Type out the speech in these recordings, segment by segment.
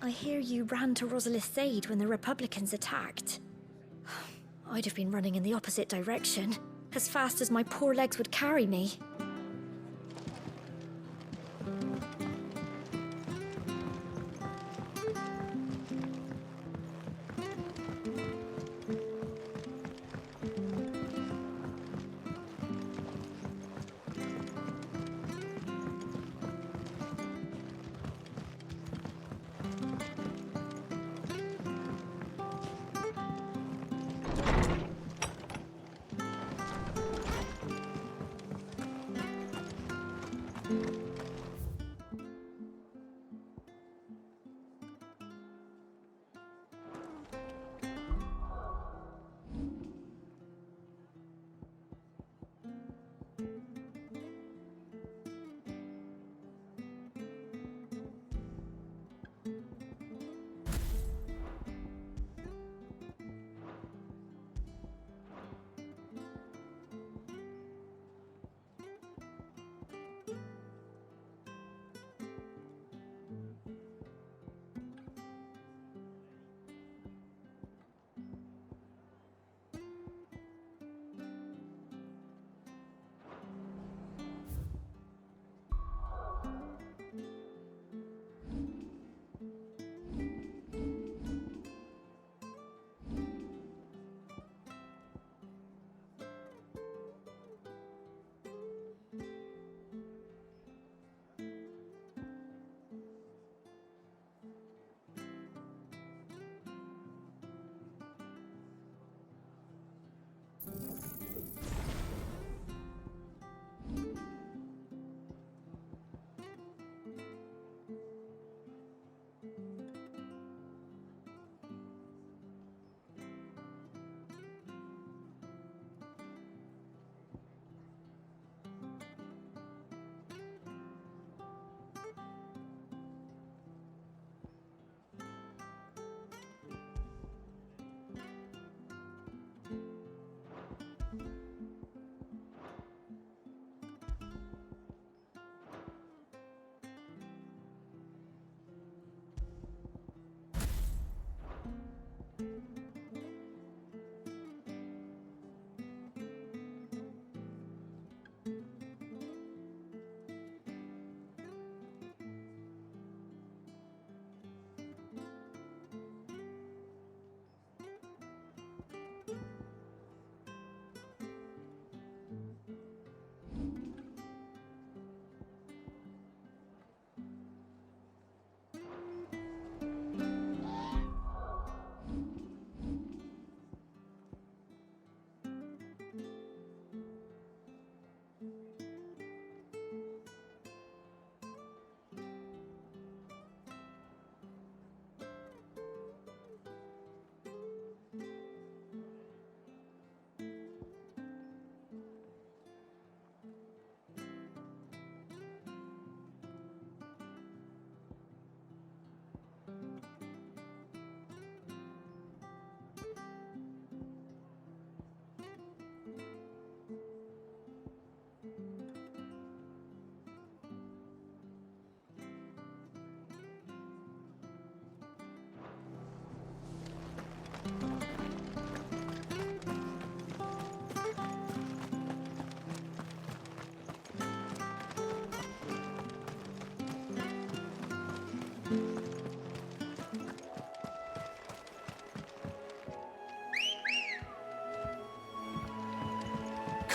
I hear you ran to Rosalith's aid when the Republicans attacked. I'd have been running in the opposite direction, as fast as my poor legs would carry me.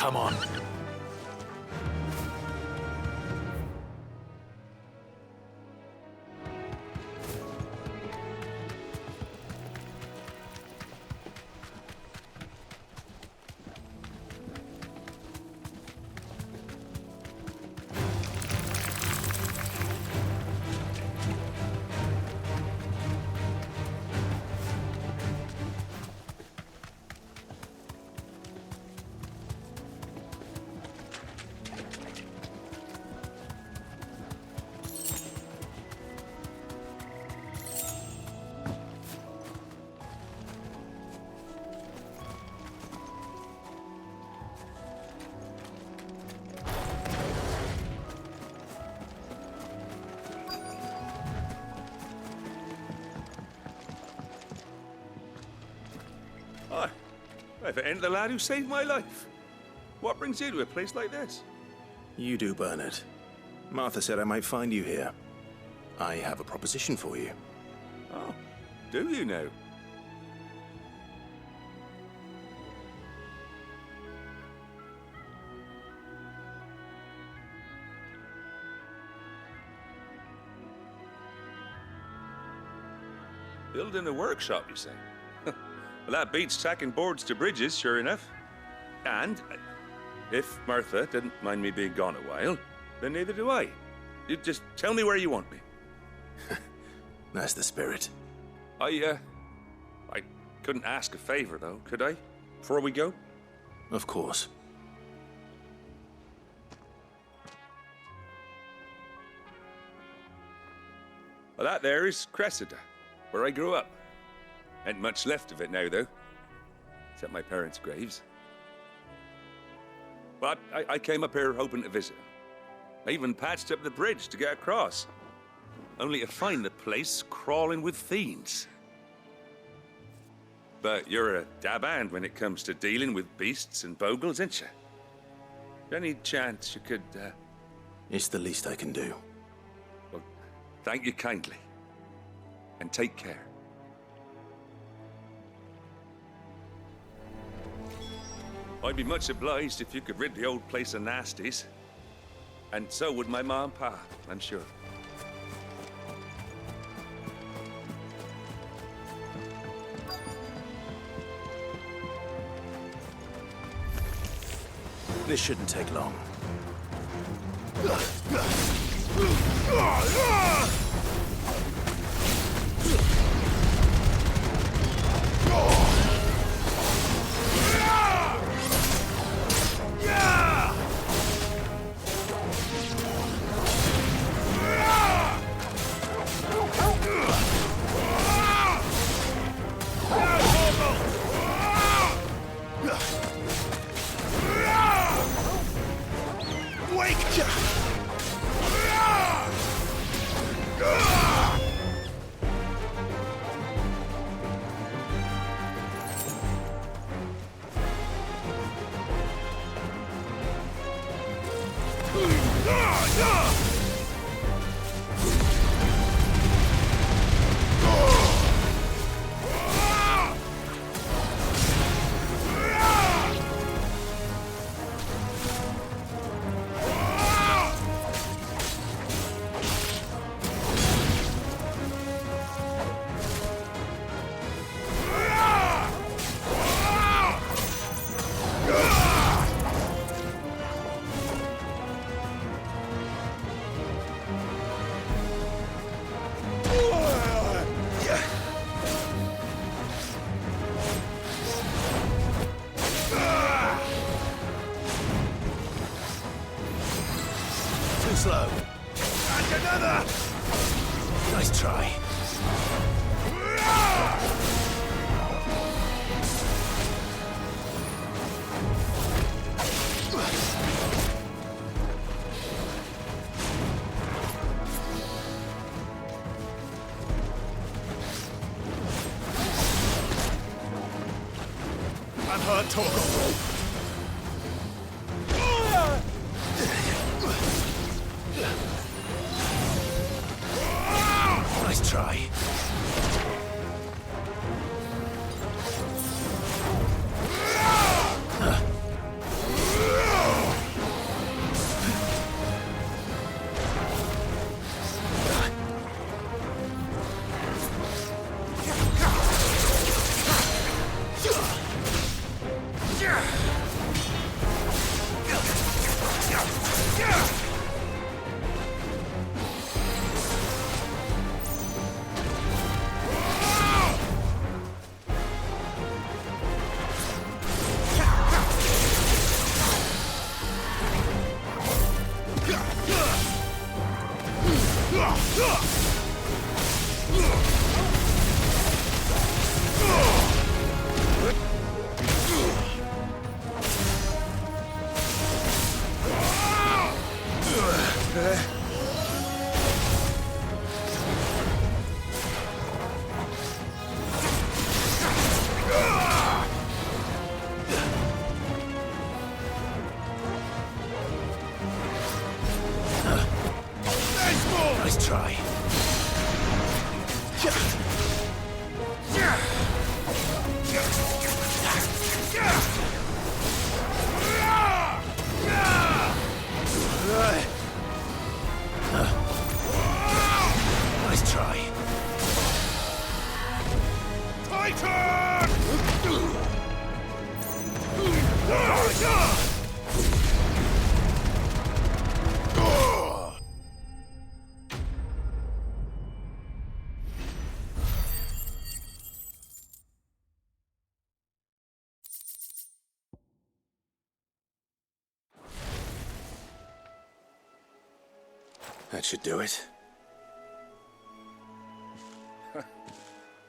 Come on. if it ain't the lad who saved my life. What brings you to a place like this? You do, Bernard. Martha said I might find you here. I have a proposition for you. Oh, do you now? Building a workshop, you say? Well, that beats tacking boards to bridges, sure enough. And if Martha didn't mind me being gone a while, then neither do I. You just tell me where you want me. That's the spirit. I couldn't ask a favor, though, could I? Before we go? Of course. Well, that there is Cressida, where I grew up. Ain't much left of it now, though. Except my parents' graves. But I came up here hoping to visit. I even patched up the bridge to get across. Only to find the place crawling with fiends. But you're a dab hand when it comes to dealing with beasts and bogles, ain't you? Any chance you could, It's the least I can do. Well, thank you kindly. And take care. I'd be much obliged if you could rid the old place of nasties. And so would my ma and pa, I'm sure. This shouldn't take long. Slow. And another! Nice try. I'm hurt, Torgal. Nice try. Nice try. Nice try. Titan! That should do it.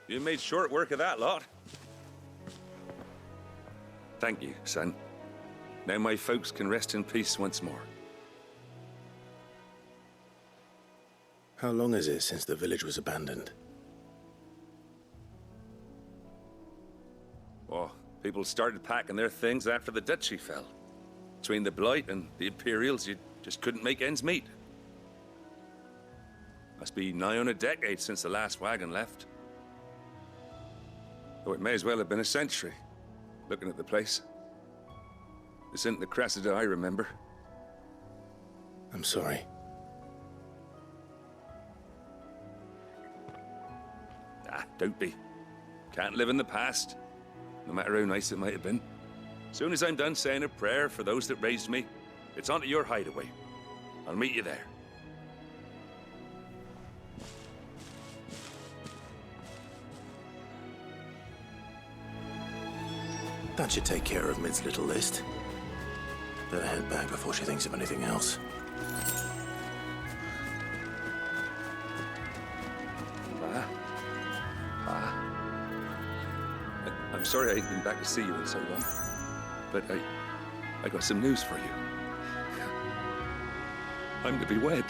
You made short work of that lot. Thank you, son. Now my folks can rest in peace once more. How long is it since the village was abandoned? Oh, people started packing their things after the duchy fell. Between the Blight and the Imperials, you just couldn't make ends meet. Must be nigh on a decade since the last wagon left. Though it may as well have been a century, looking at the place. This isn't the Cressida I remember. I'm sorry. Ah, don't be. Can't live in the past, no matter how nice it might have been. Soon as I'm done saying a prayer for those that raised me, it's on to your hideaway. I'll meet you there. That should take care of Mid's little list. Better head back before she thinks of anything else. I'm sorry I ain't been back to see you in so long, but I got some news for you. I'm to be wed.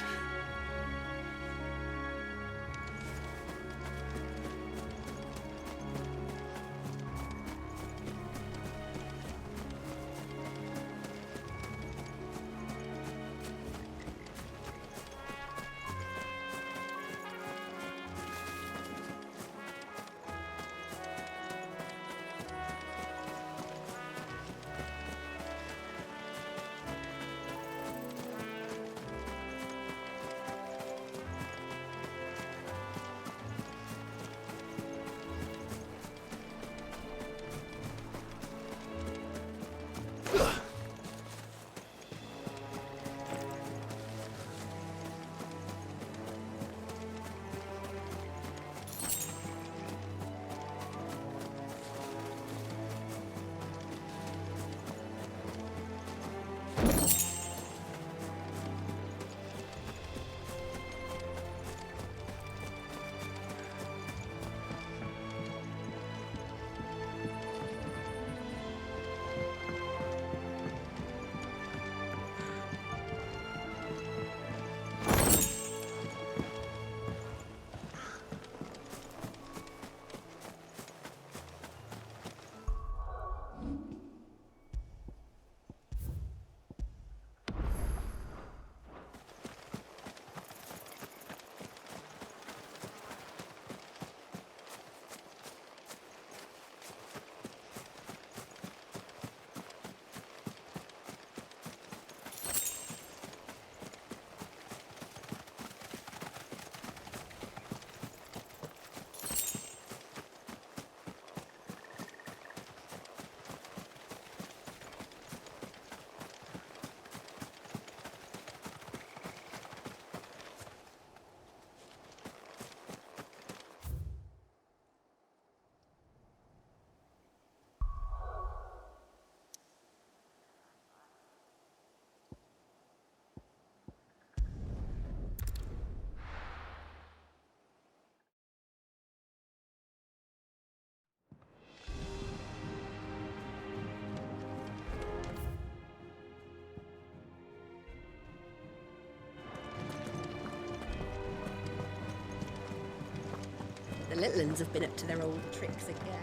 The little uns have been up to their old tricks again.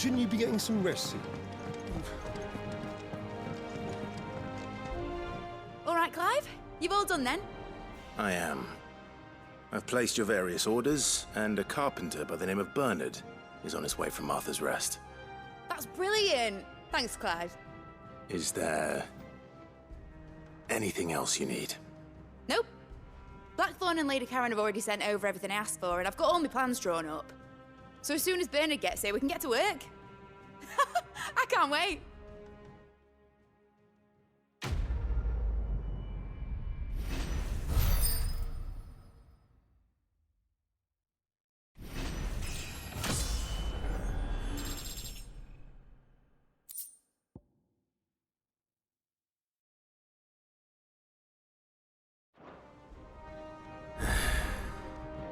Shouldn't you be getting some rest soon? All right, Clive. You've all done then? I am. I've placed your various orders, and a carpenter by the name of Bernard is on his way from Martha's Rest. That's brilliant. Thanks, Clive. Is there anything else you need? Nope. Blackthorn and Lady Karen have already sent over everything I asked for, and I've got all my plans drawn up. So as soon as Bernard gets here, we can get to work. I can't wait.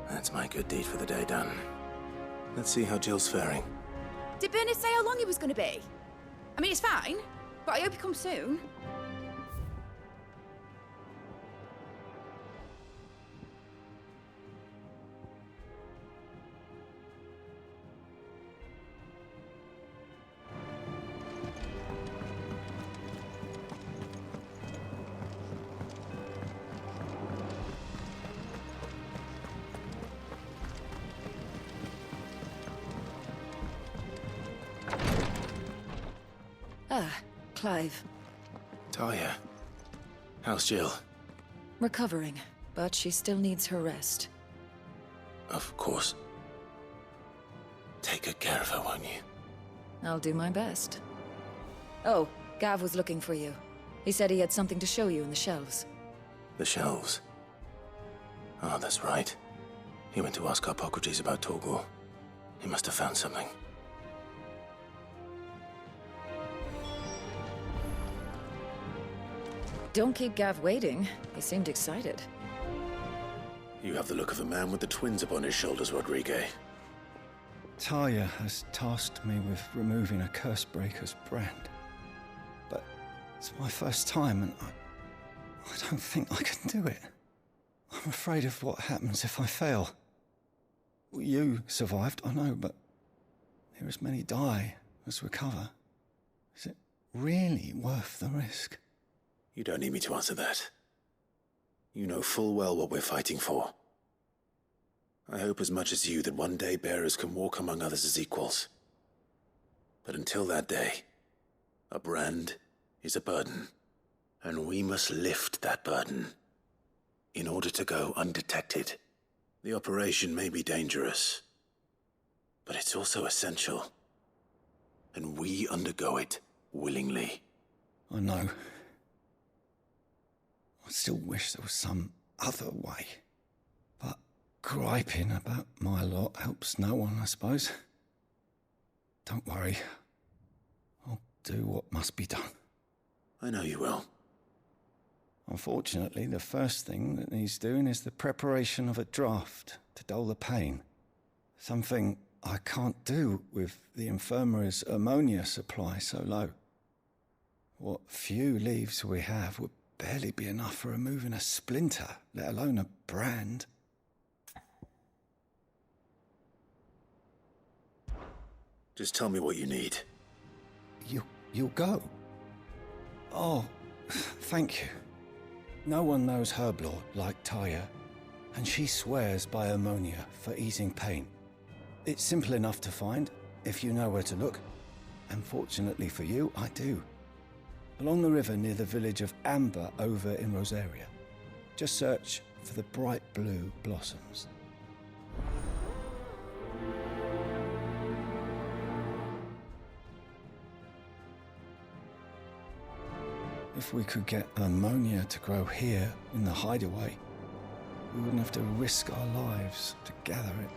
That's my good deed for the day done. Let's see how Jill's faring. Did Bernard say how long he was going to be? I mean, it's fine, but I hope he comes soon. Clive. Talia, how's Jill? Recovering, but she still needs her rest. Of course. Take good care of her, won't you? I'll do my best. Oh, Gav was looking for you. He said he had something to show you in the shelves. The shelves. Oh, that's right. He went to ask Hippocrates about Torgal. He must have found something. Don't keep Gav waiting. He seemed excited. You have the look of a man with the twins upon his shoulders, Rodrigue. Talia has tasked me with removing a Cursebreaker's brand. But it's my first time, and I don't think I can do it. I'm afraid of what happens if I fail. You survived, I know, but there as many die as recover. Is it really worth the risk? You don't need me to answer that. You know full well what we're fighting for. I hope as much as you that one day bearers can walk among others as equals. But until that day, a brand is a burden, and we must lift that burden in order to go undetected. The operation may be dangerous, but it's also essential, and we undergo it willingly. I know. I still wish there was some other way. But griping about my lot helps no one, I suppose. Don't worry. I'll do what must be done. I know you will. Unfortunately, the first thing that needs doing is the preparation of a draft to dull the pain. Something I can't do with the infirmary's ammonia supply so low. What few leaves we have would barely be enough for removing a splinter, let alone a brand. Just tell me what you need. You'll go? Oh, thank you. No one knows Herblord like Talia, and she swears by ammonia for easing pain. It's simple enough to find, if you know where to look. And fortunately for you, I do. Along the river near the village of Amber over in Rosaria. Just search for the bright blue blossoms. If we could get ammonia to grow here in the Hideaway, we wouldn't have to risk our lives to gather it.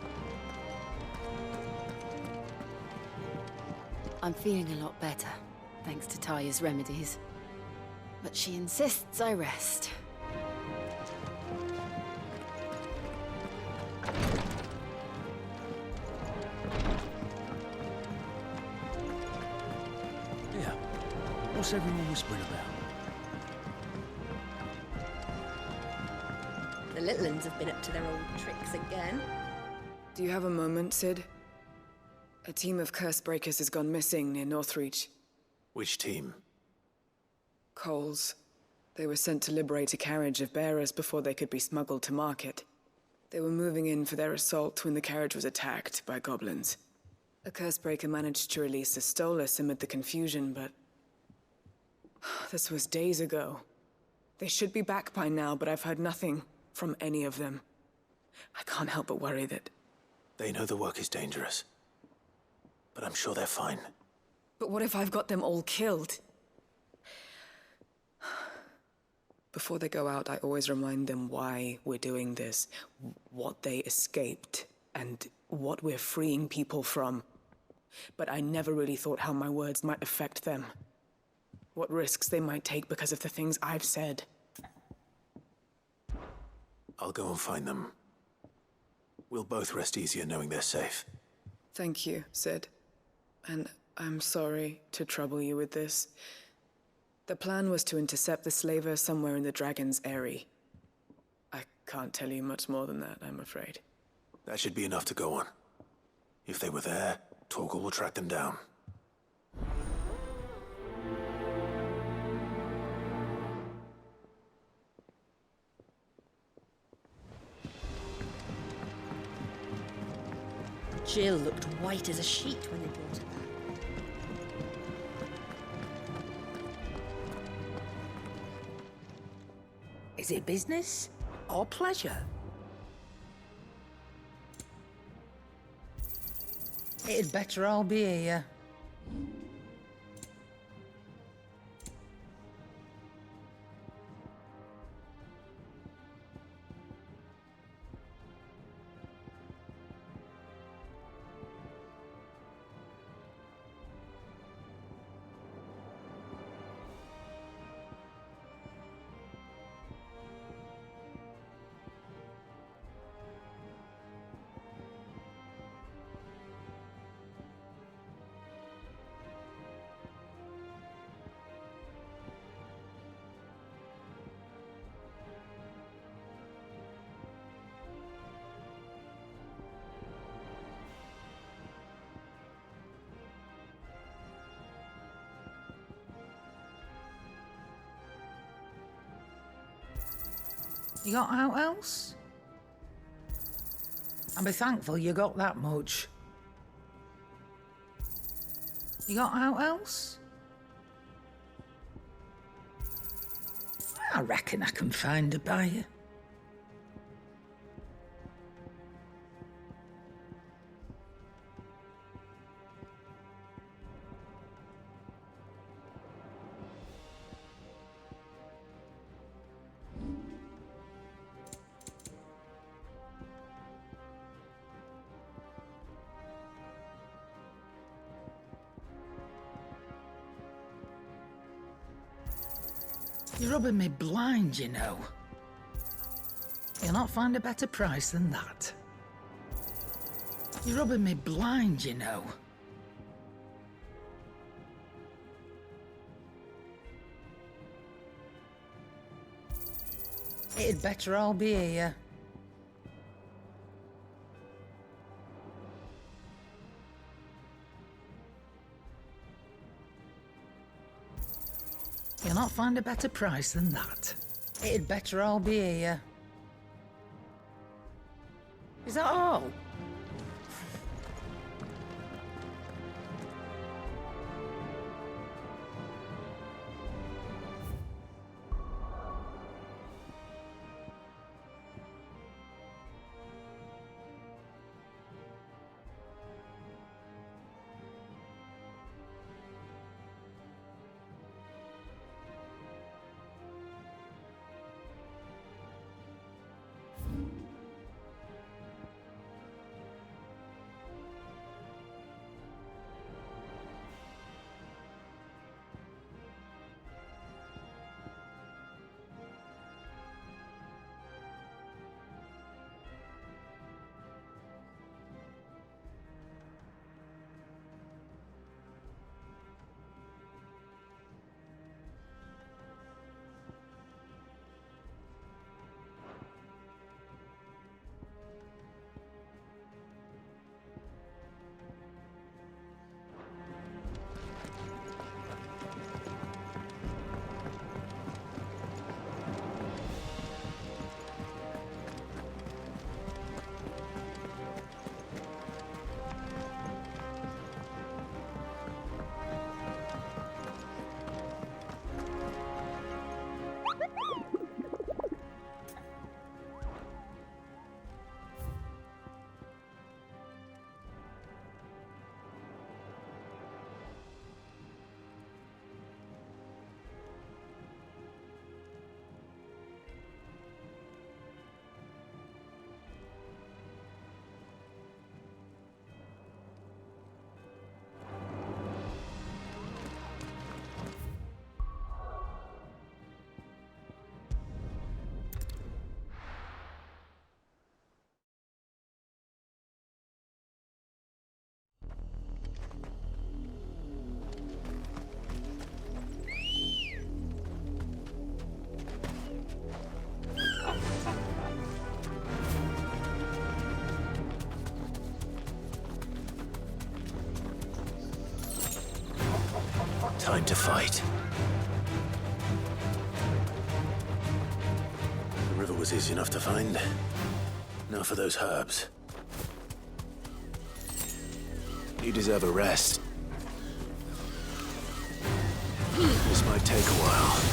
I'm feeling a lot better, thanks to Talia's remedies. But she insists I rest. Yeah. What's everyone whispering about? The little uns have been up to their old tricks again. Do you have a moment, Sid? A team of curse breakers has gone missing near Northreach. Which team? Coles. They were sent to liberate a carriage of bearers before they could be smuggled to market. They were moving in for their assault when the carriage was attacked by goblins. A cursebreaker managed to release a Stolas amid the confusion, but... this was days ago. They should be back by now, but I've heard nothing from any of them. I can't help but worry that... They know the work is dangerous. But I'm sure they're fine. But what if I've got them all killed? Before they go out, I always remind them why we're doing this, what they escaped, and what we're freeing people from. But I never really thought how my words might affect them. What risks they might take because of the things I've said. I'll go and find them. We'll both rest easier knowing they're safe. Thank you, Sid. And I'm sorry to trouble you with this. The plan was to intercept the slaver somewhere in the Dragon's Eyrie. I can't tell you much more than that, I'm afraid. That should be enough to go on. If they were there, Torgal will track them down. Jill looked white as a sheet when they brought her back. Is it business or pleasure? It'd better all be here. You got out else? I'll be thankful you got that much. You got out else? I reckon I can find a buyer. You're rubbing me blind, you know. You'll not find a better price than that. You're rubbing me blind, you know. It'd better all be here. You'll not find a better price than that. It'd better all be here. Is that all? Time to fight. The river was easy enough to find. Now for those herbs. You deserve a rest. This might take a while.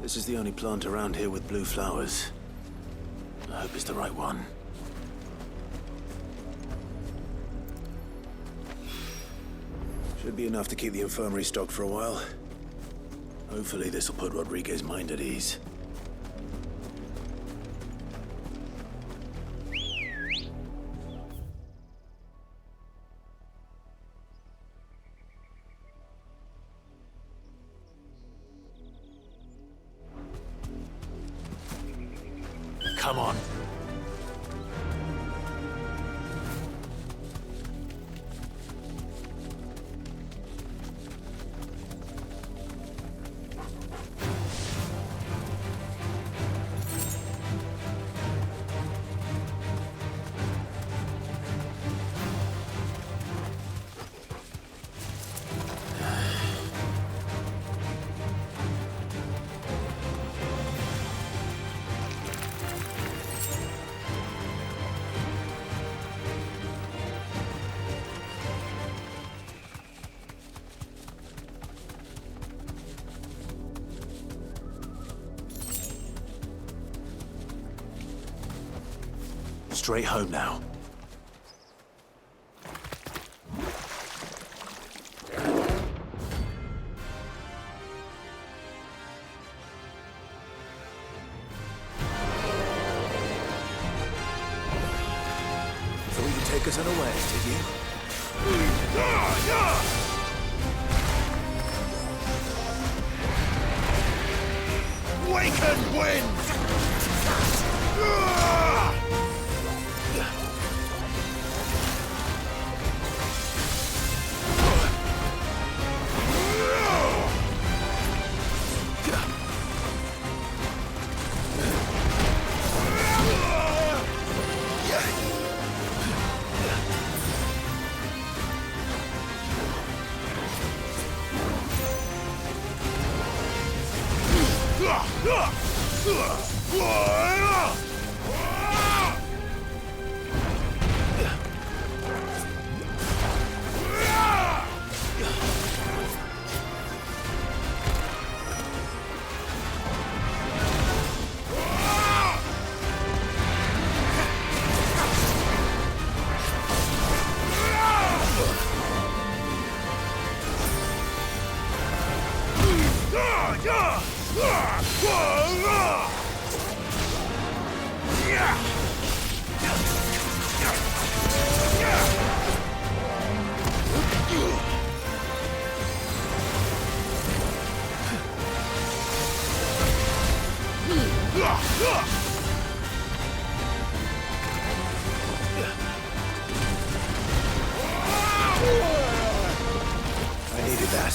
This is the only plant around here with blue flowers. I hope it's the right one. Should be enough to keep the infirmary stocked for a while. Hopefully this will put Rodriguez's mind at ease. Come on. Straight home now. So you take us unawares, did you? Waken wind! I needed that.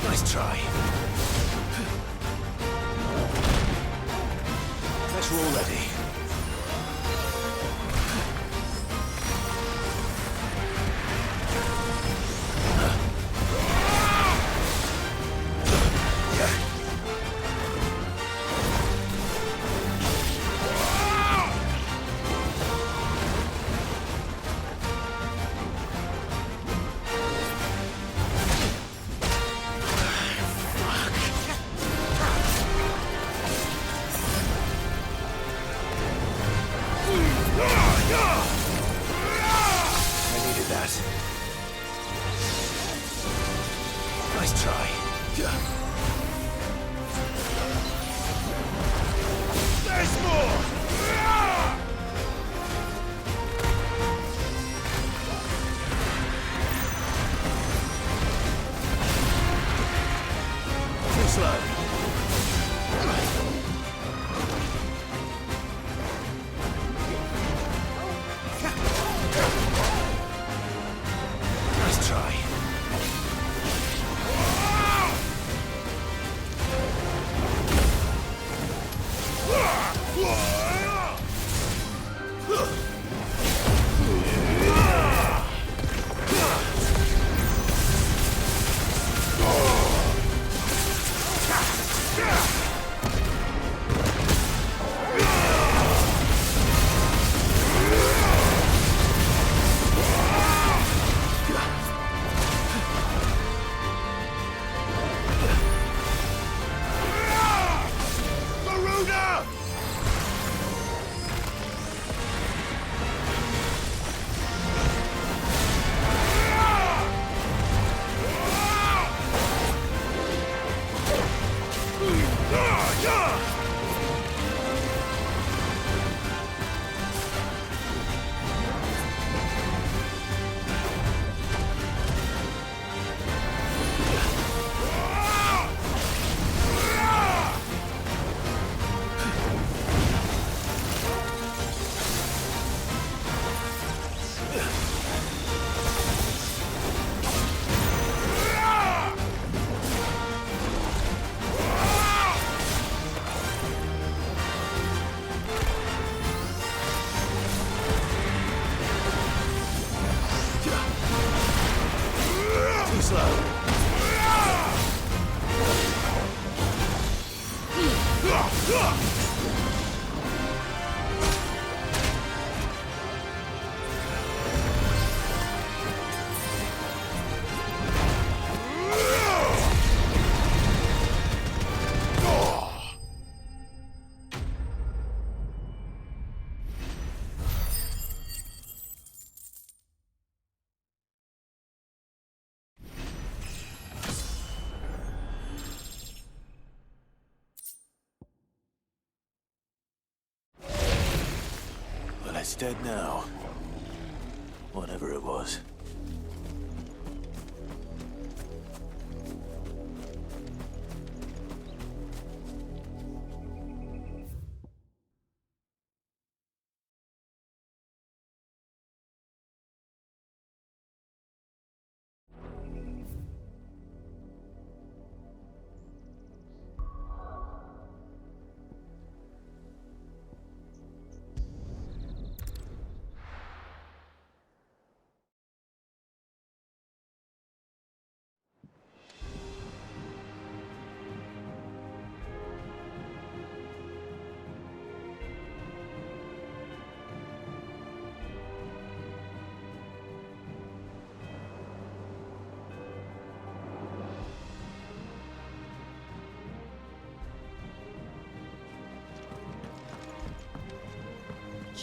Nice try. Guess we're all ready. Nice try. There's more! Too slow. Nice try. It's dead now. Whatever it was.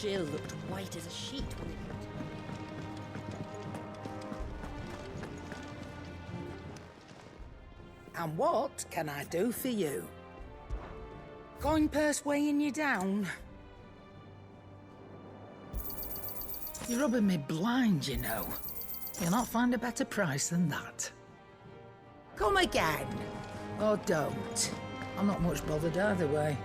Jill looked white as a sheet when they put it. And what can I do for you? Coin purse weighing you down? You're rubbing me blind, you know. You'll not find a better price than that. Come again. Or don't. I'm not much bothered either way.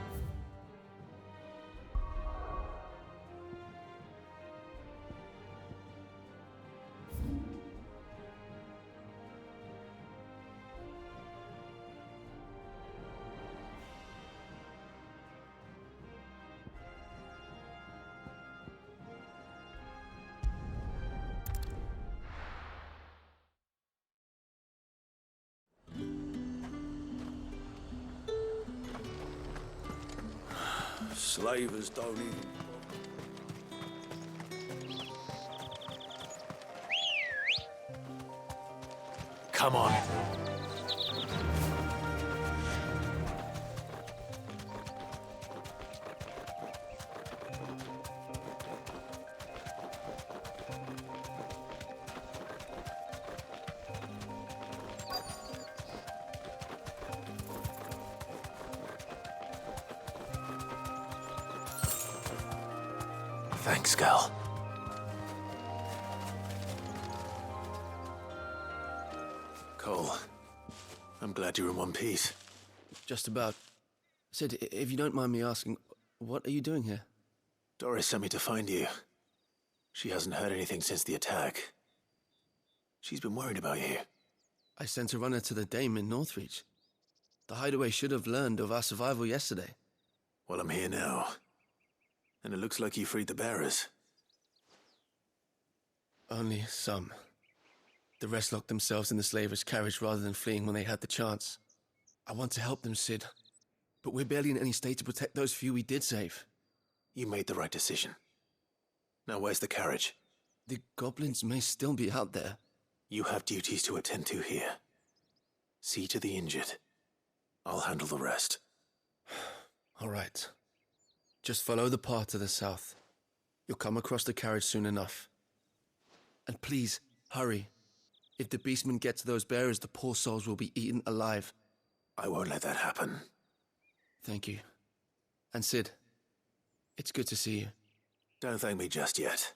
Slavers don't even... Come on. Thanks, girl. Cole, I'm glad you're in one piece. Just about. Sid, if you don't mind me asking, what are you doing here? Doris sent me to find you. She hasn't heard anything since the attack. She's been worried about you. I sent a runner to the Dame in Northreach. The Hideaway should have learned of our survival yesterday. Well, I'm here now. And it looks like you freed the bearers. Only some. The rest locked themselves in the slavers' carriage rather than fleeing when they had the chance. I want to help them, Sid. But we're barely in any state to protect those few we did save. You made the right decision. Now where's the carriage? The goblins may still be out there. You have duties to attend to here. See to the injured. I'll handle the rest. All right. Just follow the path to the south. You'll come across the carriage soon enough. And please, hurry. If the beastmen get to those bearers, the poor souls will be eaten alive. I won't let that happen. Thank you. And Sid, it's good to see you. Don't thank me just yet.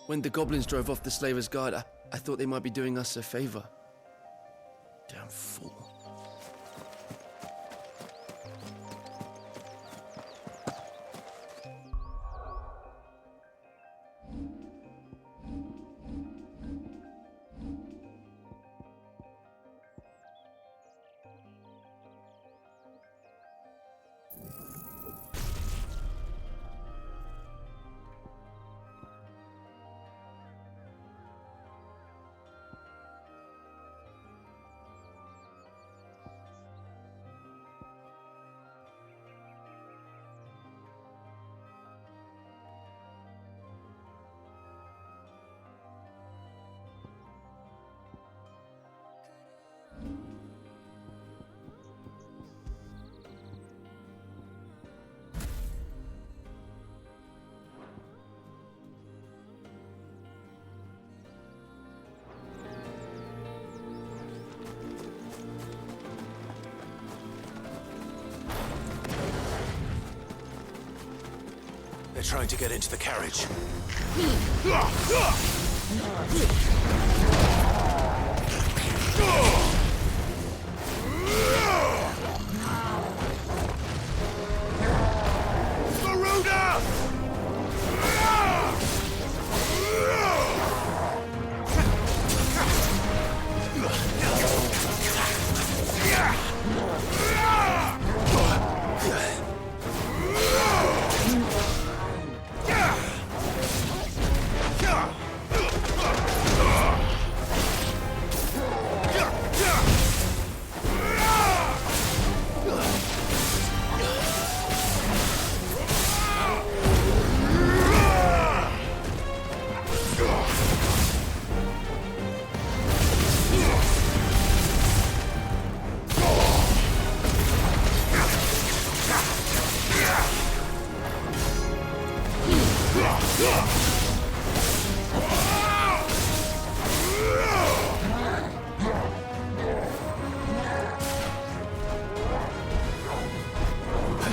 When the goblins drove off the slavers' guard, I thought they might be doing us a favor. Damn fool. They're trying to get into the carriage.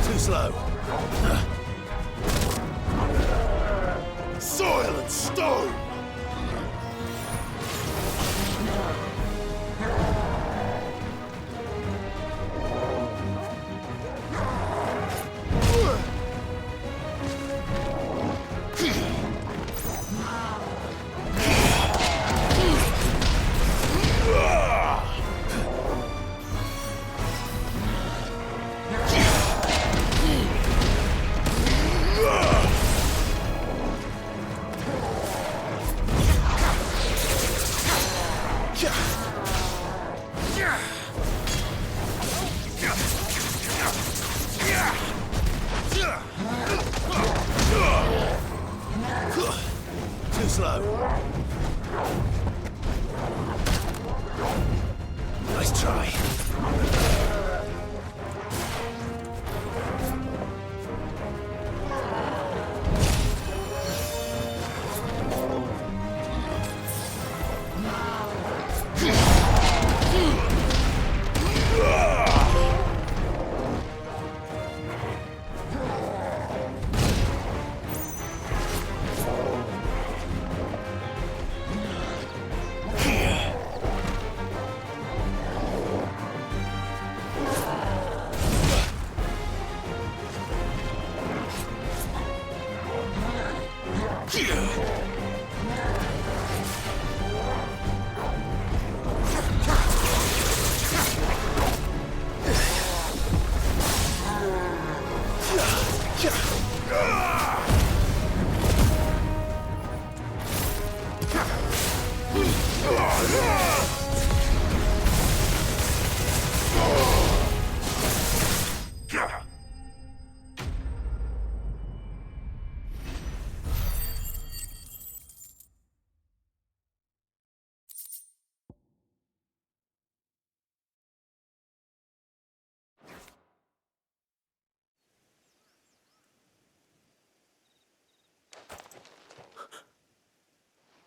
Too slow. Soil and stone! Too slow. Nice try.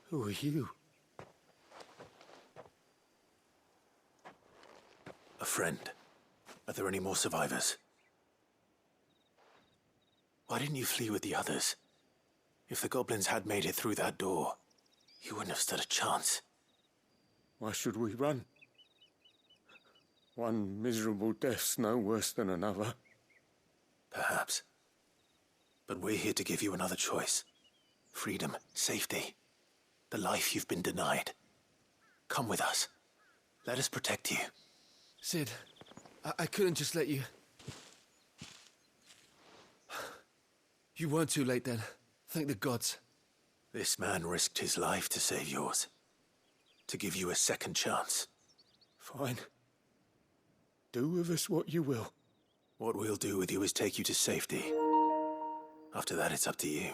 Who are you? A friend. Are there any more survivors? Why didn't you flee with the others? If the goblins had made it through that door, you wouldn't have stood a chance. Why should we run? One miserable death's no worse than another. Perhaps. But we're here to give you another choice. Freedom, safety. The life you've been denied. Come with us. Let us protect you. Sid, I couldn't just let you... You weren't too late then. Thank the gods. This man risked his life to save yours. To give you a second chance. Fine. Do with us what you will. What we'll do with you is take you to safety. After that, it's up to you.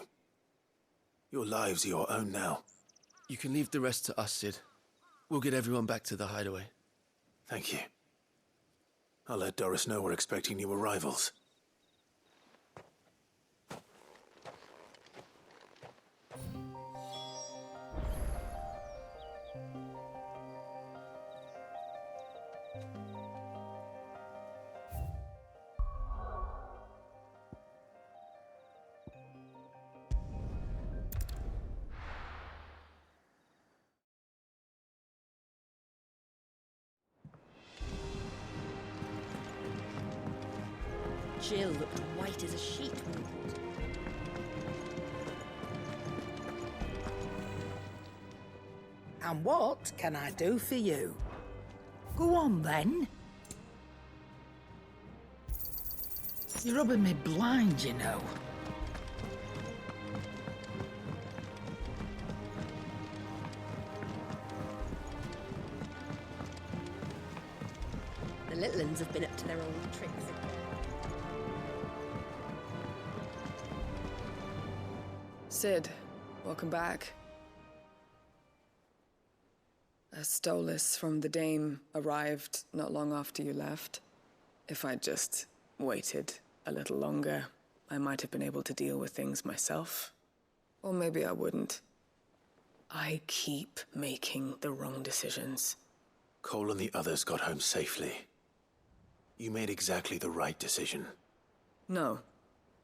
Your lives are your own now. You can leave the rest to us, Sid. We'll get everyone back to the hideaway. Thank you. I'll let Doris know we're expecting new arrivals. Jill looked white as a sheet when we pulled. And what can I do for you? Go on, then. You're rubbing me blind, you know. The little uns have been up to their old tricks again. Sid, welcome back. A Stolas from the Dame arrived not long after you left. If I'd just waited a little longer, I might have been able to deal with things myself. Or maybe I wouldn't. I keep making the wrong decisions. Cole and the others got home safely. You made exactly the right decision. No,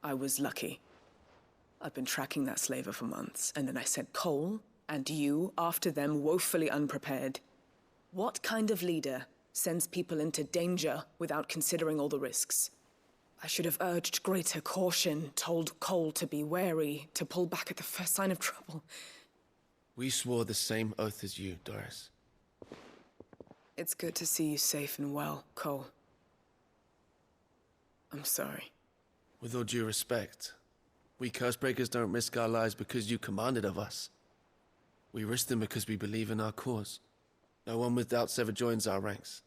I was lucky. I've been tracking that slaver for months, and then I sent Cole and you after them, woefully unprepared. What kind of leader sends people into danger without considering all the risks? I should have urged greater caution, told Cole to be wary, to pull back at the first sign of trouble. We swore the same oath as you, Doris. It's good to see you safe and well, Cole. I'm sorry. With all due respect, we Cursebreakers don't risk our lives because you commanded of us. We risk them because we believe in our cause. No one with doubts ever joins our ranks.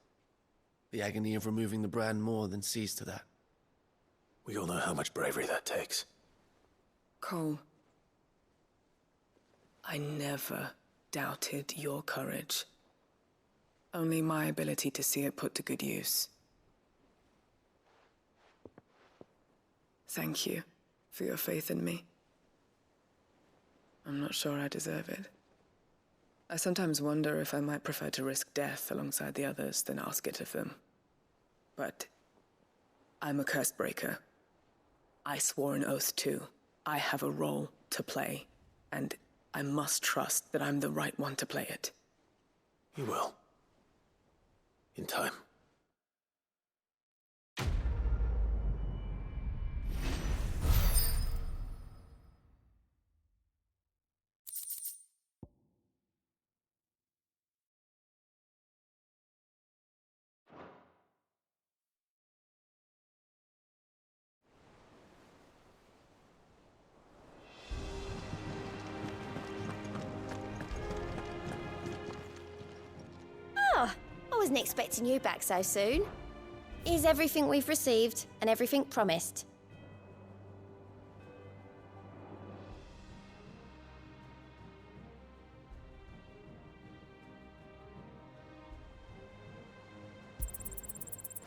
The agony of removing the brand more than sees to that. We all know how much bravery that takes. Cole, I never doubted your courage. Only my ability to see it put to good use. Thank you for your faith in me. I'm not sure I deserve it. I sometimes wonder if I might prefer to risk death alongside the others than ask it of them. But I'm a Cursebreaker. I swore an oath too. I have a role to play, and I must trust that I'm the right one to play it. You will. In time. I wasn't expecting you back so soon. Is everything we've received and everything promised?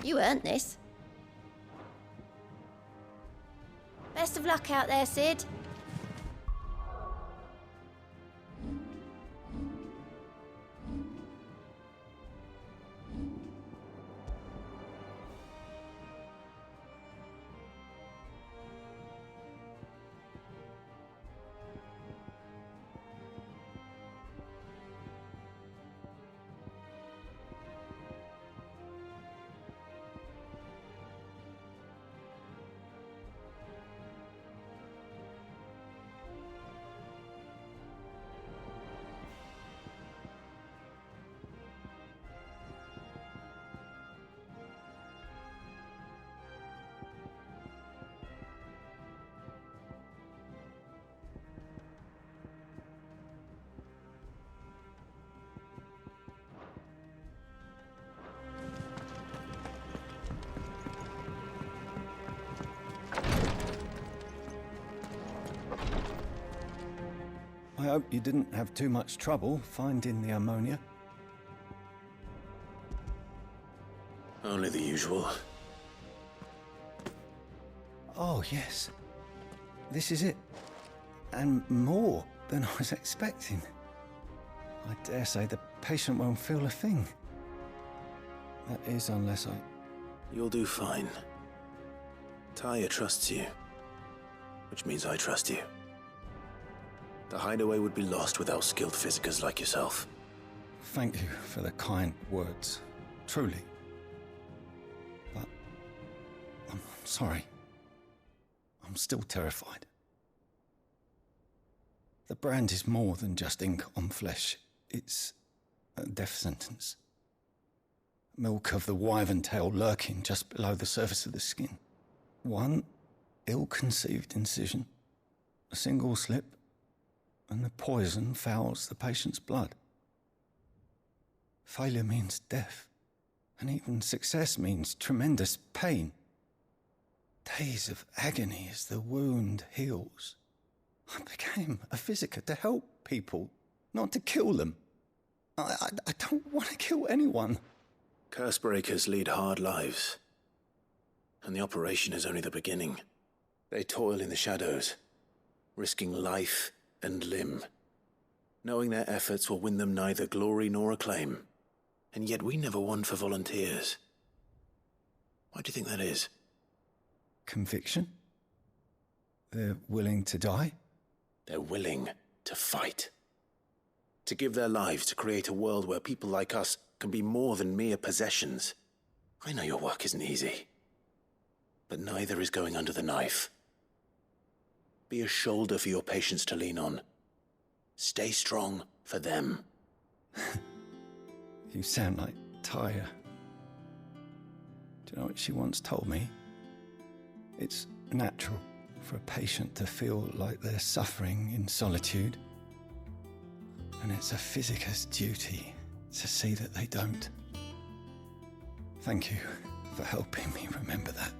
You earned this. Best of luck out there, Sid. I hope you didn't have too much trouble finding the ammonia. Only the usual. Oh, yes. This is it. And more than I was expecting. I dare say the patient won't feel a thing. That is, unless I... You'll do fine. Taya trusts you. Which means I trust you. The Hideaway would be lost without skilled physicers like yourself. Thank you for the kind words. Truly. But... I'm sorry. I'm still terrified. The brand is more than just ink on flesh. It's a death sentence. Milk of the wyvern tail lurking just below the surface of the skin. One ill-conceived incision, a single slip, and the poison fouls the patient's blood. Failure means death, and even success means tremendous pain. Days of agony as the wound heals. I became a physiker to help people, not to kill them. I don't want to kill anyone. Cursebreakers lead hard lives. And the operation is only the beginning. They toil in the shadows, risking life and limb, knowing their efforts will win them neither glory nor acclaim. And yet we never won for volunteers. Why do you think that is? Conviction? They're willing to die? They're willing to fight. To give their lives to create a world where people like us can be more than mere possessions. I know your work isn't easy, but neither is going under the knife. Be a shoulder for your patients to lean on. Stay strong for them. You sound like Tyre. Do you know what she once told me? It's natural for a patient to feel like they're suffering in solitude. And it's a physicist's duty to see that they don't. Thank you for helping me remember that.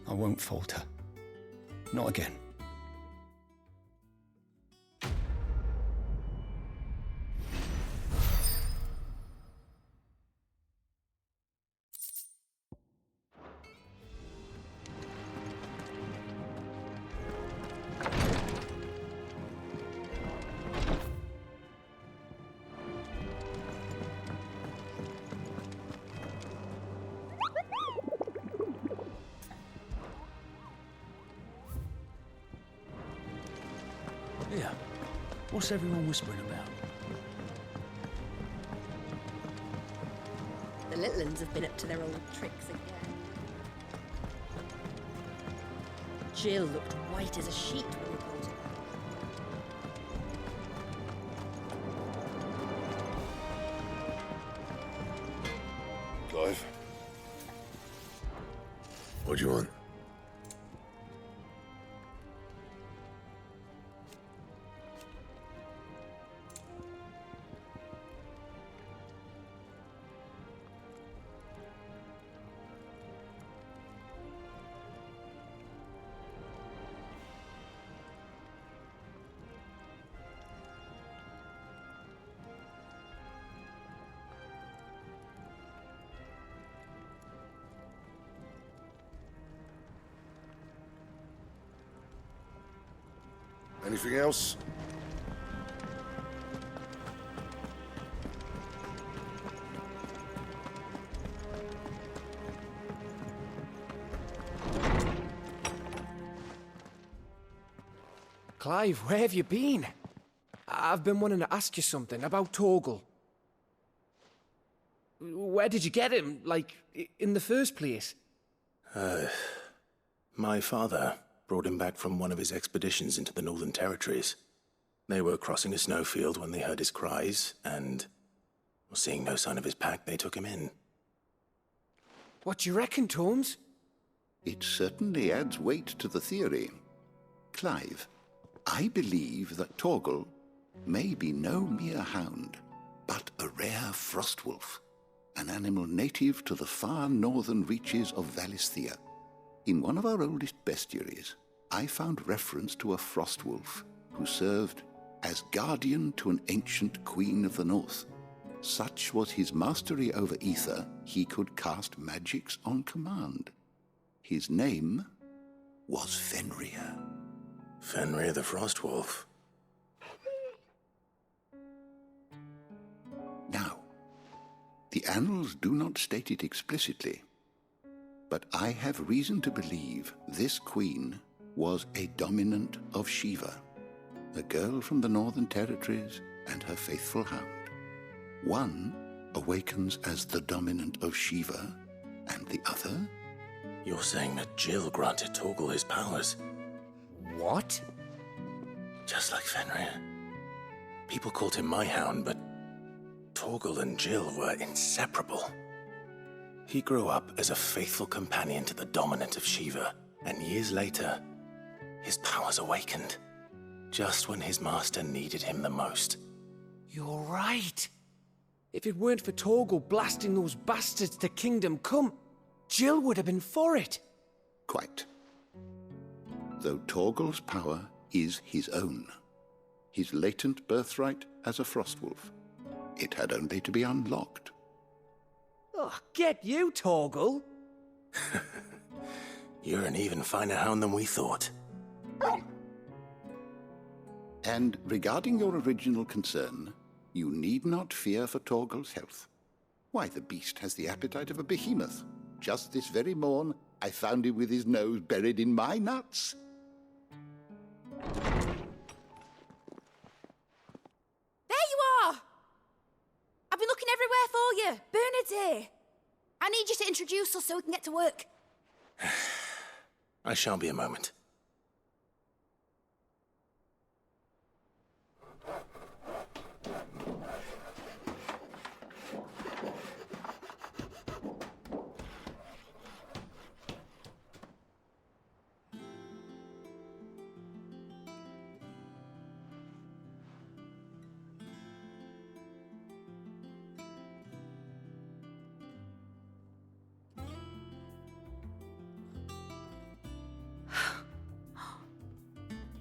I won't falter. Not again. Yeah. What's everyone whispering about? The little uns have been up to their old tricks again. Jill looked white as a sheet when we brought her. Clive? What do you want? Anything else? Clive, where have you been? I've been wanting to ask you something about Torgal. Where did you get him, like, in the first place? My father brought him back from one of his expeditions into the Northern Territories. They were crossing a snowfield when they heard his cries, and, seeing no sign of his pack, they took him in. What do you reckon, Tomes? It certainly adds weight to the theory. Clive, I believe that Torgal may be no mere hound, but a rare frostwolf, an animal native to the far northern reaches of Valisthea. In one of our oldest bestiaries, I found reference to a frostwolf who served as guardian to an ancient queen of the north. Such was his mastery over ether, he could cast magics on command. His name was Fenrir. Fenrir the Frostwolf. Now, the annals do not state it explicitly, but I have reason to believe this queen was a dominant of Shiva, a girl from the Northern Territories and her faithful hound. One awakens as the dominant of Shiva, and the other? You're saying that Jill granted Torgal his powers? What? Just like Fenrir. People called him my hound, but Torgal and Jill were inseparable. He grew up as a faithful companion to the dominant of Shiva, and years later, his powers awakened, just when his master needed him the most. You're right. If it weren't for Torgal blasting those bastards to Kingdom Come, Jill would have been for it. Quite. Though Torgal's power is his own, his latent birthright as a frostwolf, it had only to be unlocked. Oh, get you, Torgal! You're an even finer hound than we thought. And regarding your original concern, you need not fear for Torgal's health. Why, the beast has the appetite of a behemoth. Just this very morn, I found him with his nose buried in my nuts. There you are! I've been looking everywhere for you. Bernard's here. I need you to introduce us so we can get to work. I shan't be a moment.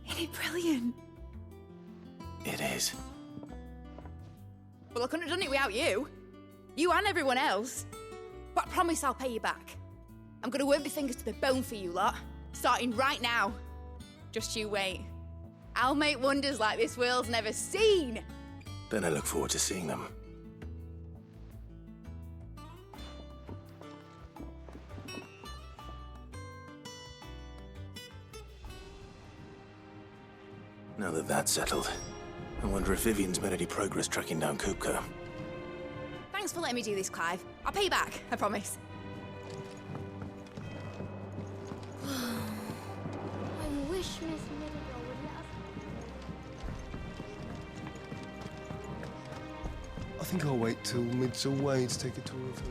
Isn't it brilliant? It is. Well, I couldn't have done it without you. You and everyone else. But I promise I'll pay you back. I'm gonna work my fingers to the bone for you lot, starting right now. Just you wait. I'll make wonders like this world's never seen. Then I look forward to seeing them. Now that that's settled, I wonder if Vivian's made any progress tracking down Kupka. Thanks for letting me do this, Clive. I'll pay you back, I promise. I wish Miss Middledore would let us... I think I'll wait till Mid's away to take a tour of her.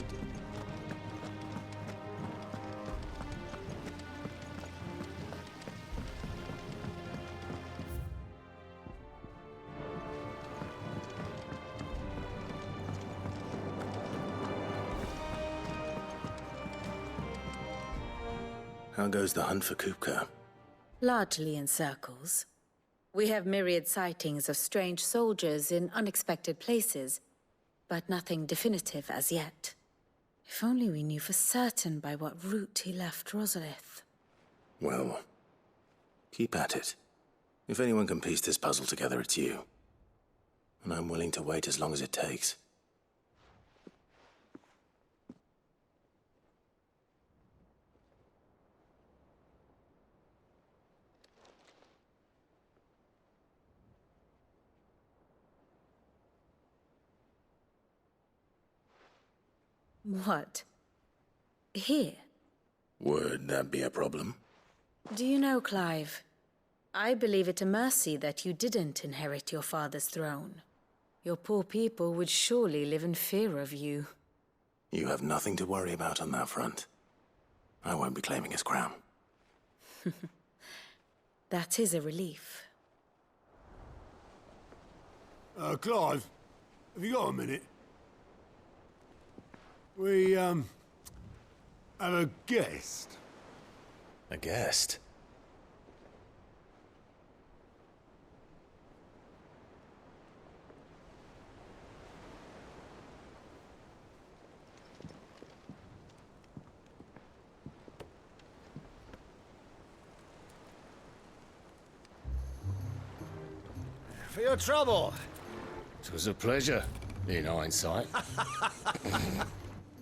How goes the hunt for Kupka? Largely in circles. We have myriad sightings of strange soldiers in unexpected places, but nothing definitive as yet. If only we knew for certain by what route he left Rosalith. Well, keep at it. If anyone can piece this puzzle together, it's you. And I'm willing to wait as long as it takes. What? Here? Would that be a problem? Do you know, Clive, I believe it a mercy that you didn't inherit your father's throne. Your poor people would surely live in fear of you. You have nothing to worry about on that front. I won't be claiming his crown. That is a relief. Clive, have you got a minute? We, have a guest. A guest? For your trouble. It was a pleasure, in hindsight.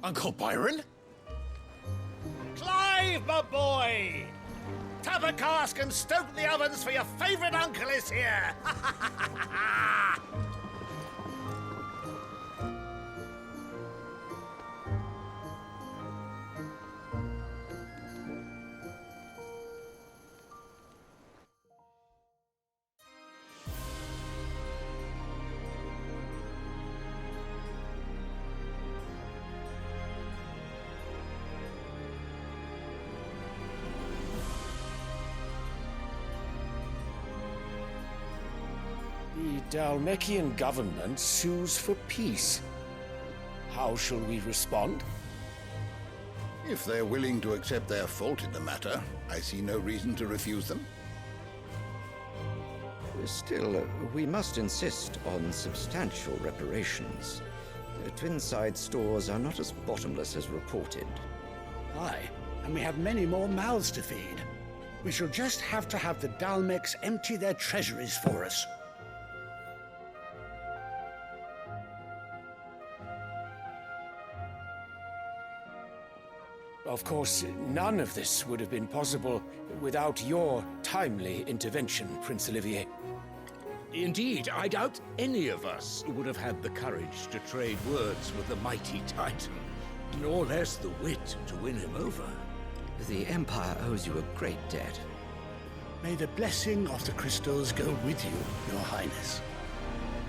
Uncle Byron? Clive, my boy! Tap a cask and stoke the ovens for your favourite uncle is here! The Dalmekian government sues for peace. How shall we respond? If they're willing to accept their fault in the matter, I see no reason to refuse them. Still, we must insist on substantial reparations. Twinside stores are not as bottomless as reported. Aye, and we have many more mouths to feed. We shall just have to have the Dalmecs empty their treasuries for us. Of course, none of this would have been possible without your timely intervention, Prince Olivier. Indeed, I doubt any of us would have had the courage to trade words with the mighty Titan, nor less the wit to win him over. The Empire owes you a great debt. May the blessing of the crystals go with you, Your Highness.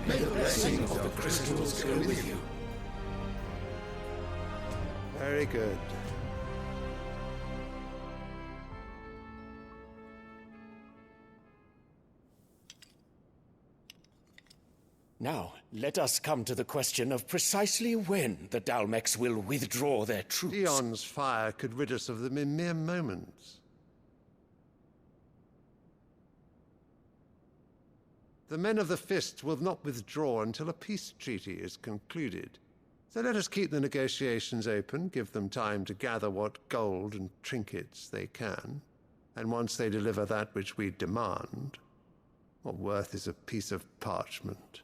May the blessing of the crystals go with you. Very good. Now, let us come to the question of precisely when the Dalmex will withdraw their troops. Dion's fire could rid us of them in mere moments. The men of the Fist will not withdraw until a peace treaty is concluded. So let us keep the negotiations open, give them time to gather what gold and trinkets they can, and once they deliver that which we demand, what worth is a piece of parchment?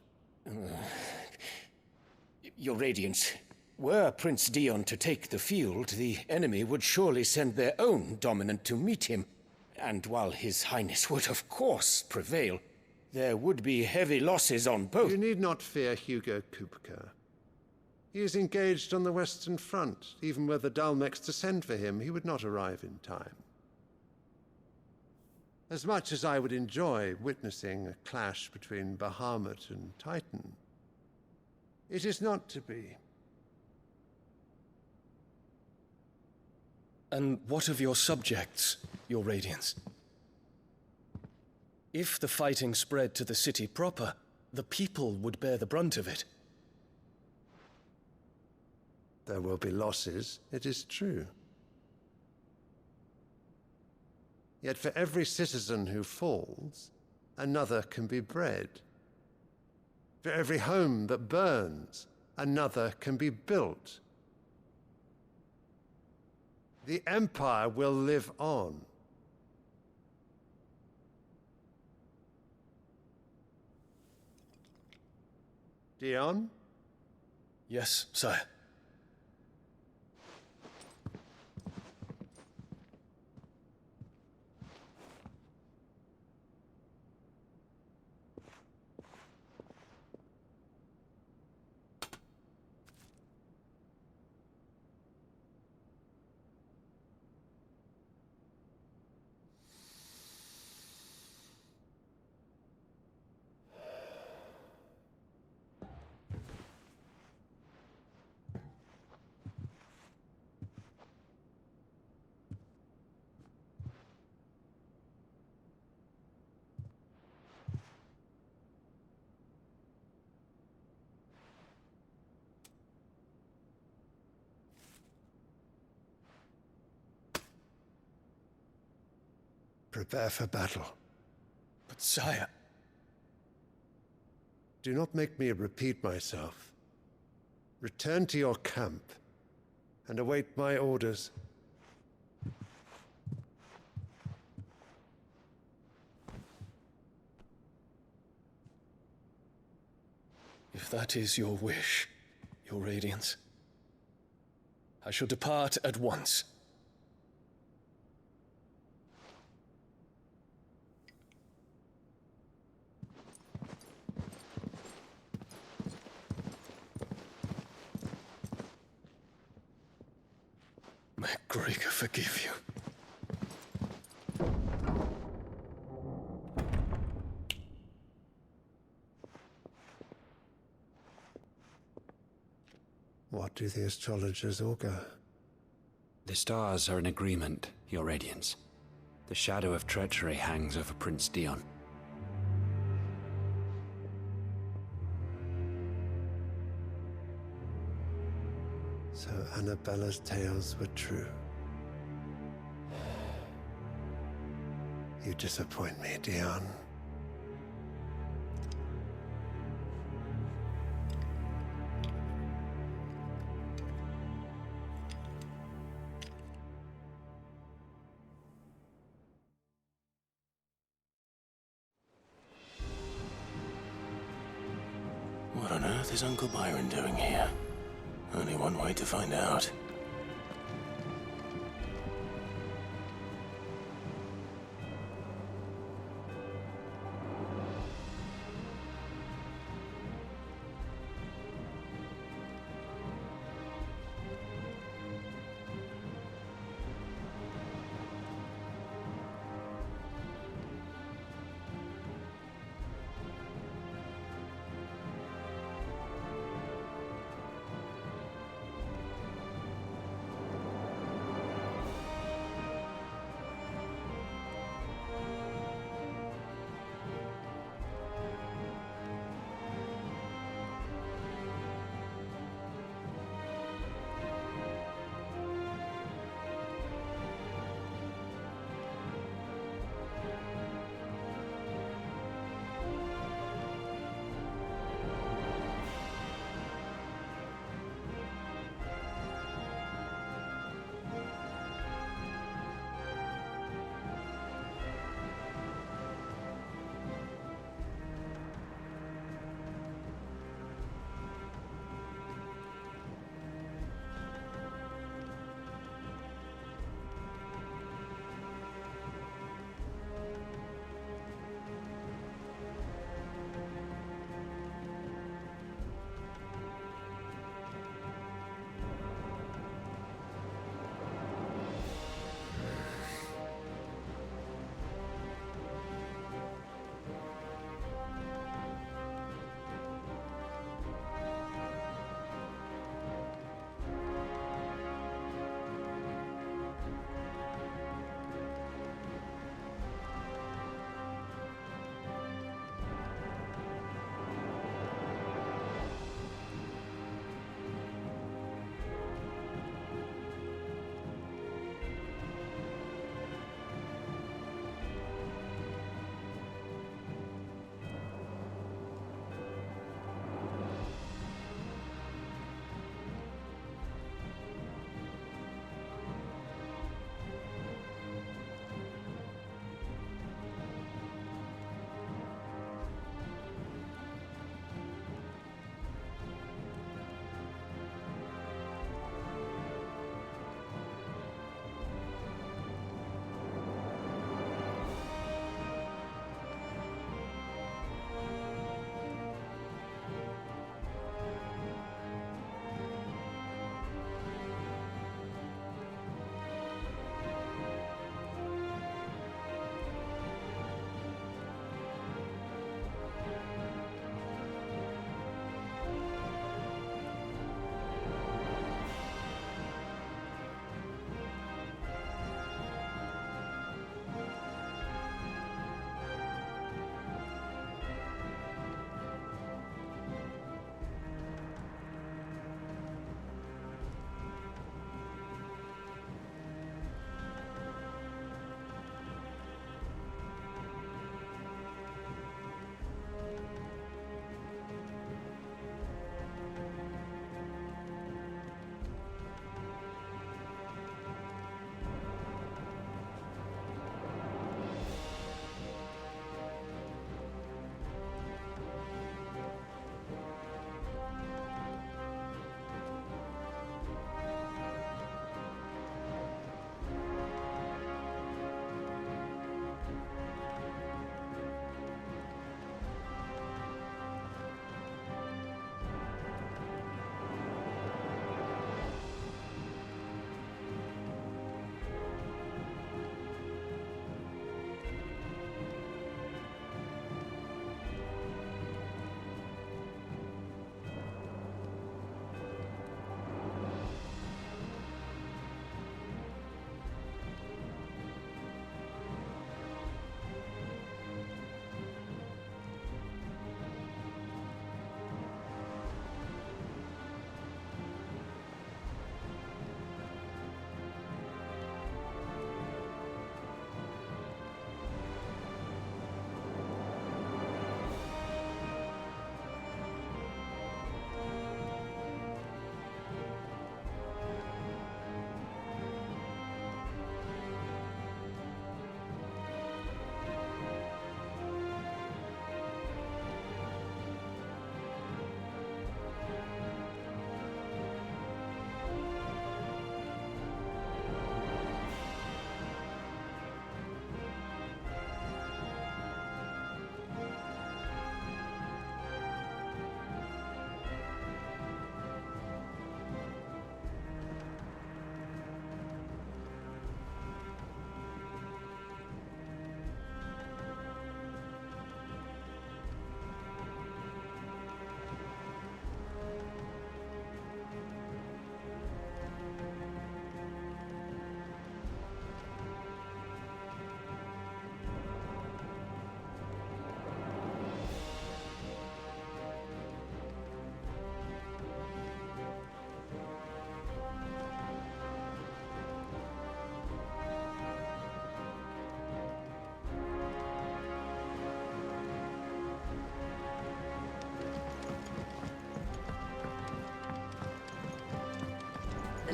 Your Radiance, were Prince Dion to take the field, the enemy would surely send their own dominant to meet him. And while His Highness would of course prevail, there would be heavy losses on both. You need not fear Hugo Kupka. He is engaged on the Western Front. Even were the Dalmex to send for him, he would not arrive in time. As much as I would enjoy witnessing a clash between Bahamut and Titan, it is not to be. And what of your subjects, Your Radiance? If the fighting spread to the city proper, the people would bear the brunt of it. There will be losses, it is true. Yet for every citizen who falls, another can be bred. For every home that burns, another can be built. The Empire will live on. Dion? Yes, sire. Prepare for battle. But sire... Do not make me repeat myself. Return to your camp and await my orders. If that is your wish, Your Radiance, I shall depart at once. May Gregor forgive you. What do the astrologers augur? The stars are in agreement, Your Radiance. The shadow of treachery hangs over Prince Dion. So Annabella's tales were true. You disappoint me, Dion. What on earth is Uncle Byron doing here? Only one way to find out.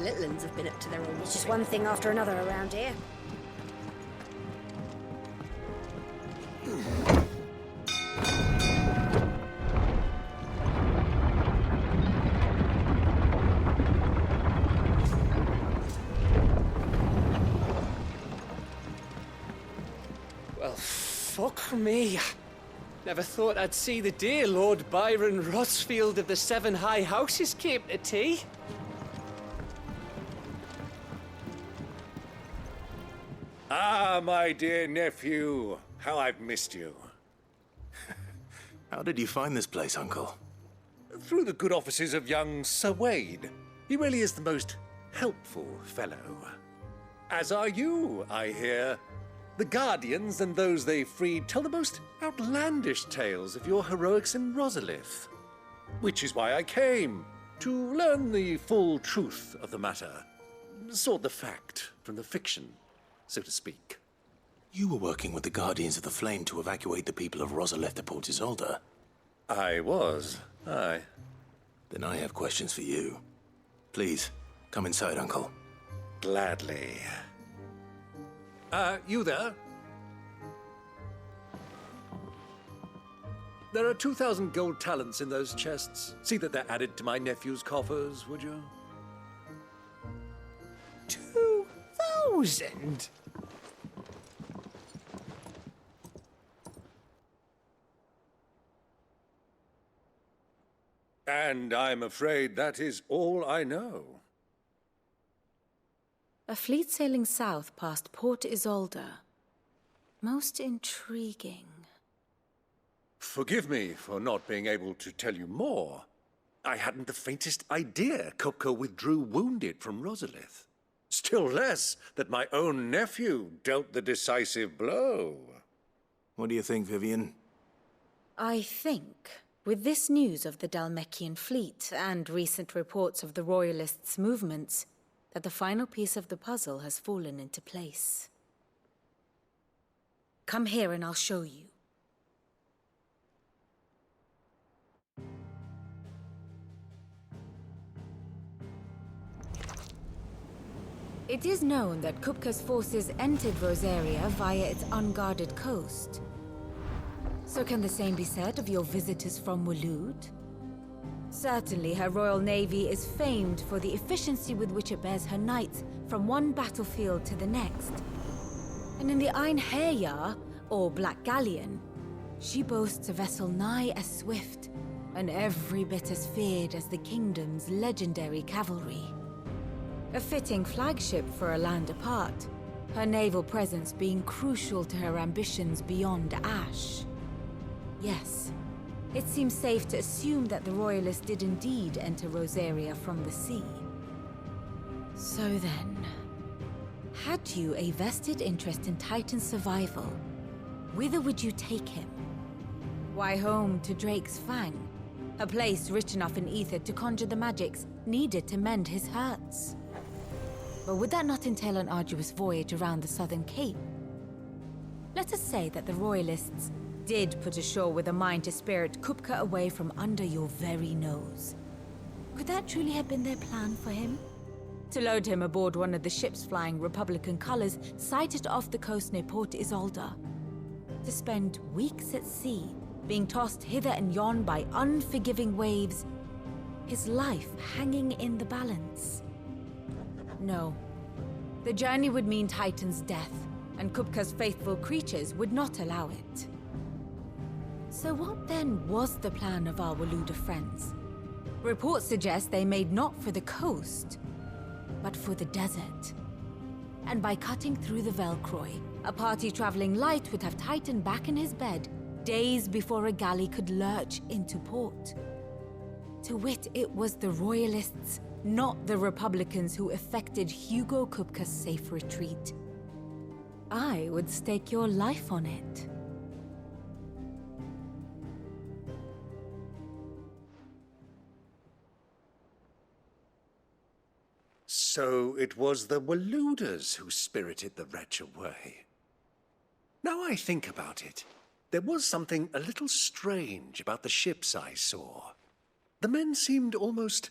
little uns have been up to their own. It's just one thing after another around here. Well, fuck me. Never thought I'd see the dear Lord Byron Rossfield of the Seven High Houses came to tea. Ah, my dear nephew. How I've missed you. How did you find this place, Uncle? Through the good offices of young Sir Wade. He really is the most helpful fellow. As are you, I hear. The Guardians and those they freed tell the most outlandish tales of your heroics in Rosalith. Which is why I came, to learn the full truth of the matter. Sort the fact from the fiction, so to speak. You were working with the Guardians of the Flame to evacuate the people of Rosalith to Port Isolde. I was, aye. Then I have questions for you. Please, come inside, Uncle. Gladly. You there? There are 2,000 gold talents in those chests. See that they're added to my nephew's coffers, would you? 2,000? And I'm afraid that is all I know. A fleet sailing south past Port Isolde. Most intriguing. Forgive me for not being able to tell you more. I hadn't the faintest idea Kupka withdrew wounded from Rosalith. Still less that my own nephew dealt the decisive blow. What do you think, Vivian? I think, with this news of the Dalmekian fleet and recent reports of the Royalists' movements, that the final piece of the puzzle has fallen into place. Come here and I'll show you. It is known that Kupka's forces entered Rosaria via its unguarded coast. So can the same be said of your visitors from Waloed? Certainly, her Royal Navy is famed for the efficiency with which it bears her knights from one battlefield to the next. And in the Einherjar, or Black Galleon, she boasts a vessel nigh as swift and every bit as feared as the kingdom's legendary cavalry. A fitting flagship for a land apart, her naval presence being crucial to her ambitions beyond Ash. Yes. It seems safe to assume that the Royalists did indeed enter Rosaria from the sea. So then, had you a vested interest in Titan's survival, whither would you take him? Why, home to Drake's Fang, a place rich enough in ether to conjure the magics needed to mend his hurts. But would that not entail an arduous voyage around the southern cape? Let us say that the Royalists did put ashore with a mind to spirit Kupka away from under your very nose. Could that truly have been their plan for him? To load him aboard one of the ships flying Republican colors sighted off the coast near Port Isolde. To spend weeks at sea, being tossed hither and yon by unforgiving waves, his life hanging in the balance. No. The journey would mean Titan's death, and Kupka's faithful creatures would not allow it. So what then was the plan of our Waluda friends? Reports suggest they made not for the coast, but for the desert. And by cutting through the Velcroy, a party traveling light would have Titan back in his bed days before a galley could lurch into port. To wit, it was the Royalists, not the Republicans, who effected Hugo Kupka's safe retreat. I would stake your life on it. So it was the Waludas who spirited the wretch away. Now I think about it, there was something a little strange about the ships I saw. The men seemed almost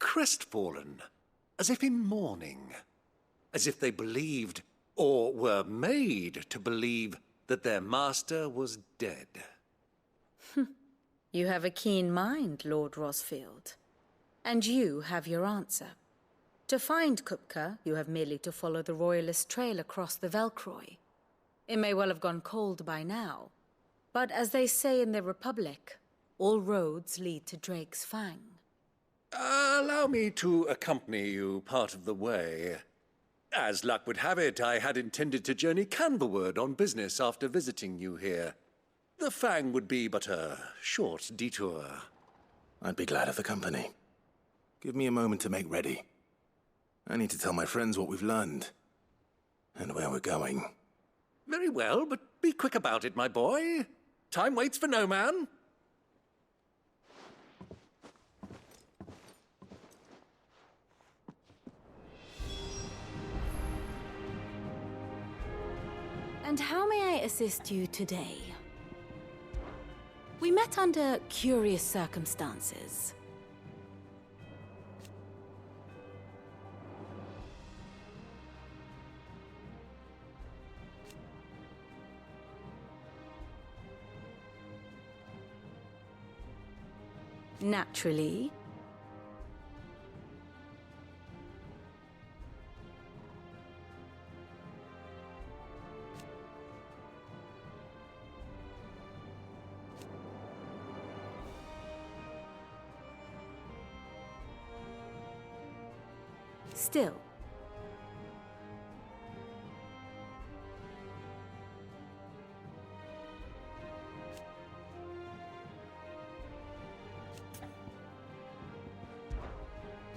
crestfallen, as if in mourning, as if they believed, or were made to believe, that their master was dead. You have a keen mind, Lord Rosfield. And you have your answer. To find Kupka, you have merely to follow the Royalist trail across the Velcroy. It may well have gone cold by now, but as they say in the Republic, all roads lead to Drake's Fang. Allow me to accompany you part of the way. As luck would have it, I had intended to journey Canverward on business after visiting you here. The Fang would be but a short detour. I'd be glad of the company. Give me a moment to make ready. I need to tell my friends what we've learned, and where we're going. Very well, but be quick about it, my boy. Time waits for no man. And how may I assist you today? We met under curious circumstances. Naturally. Still.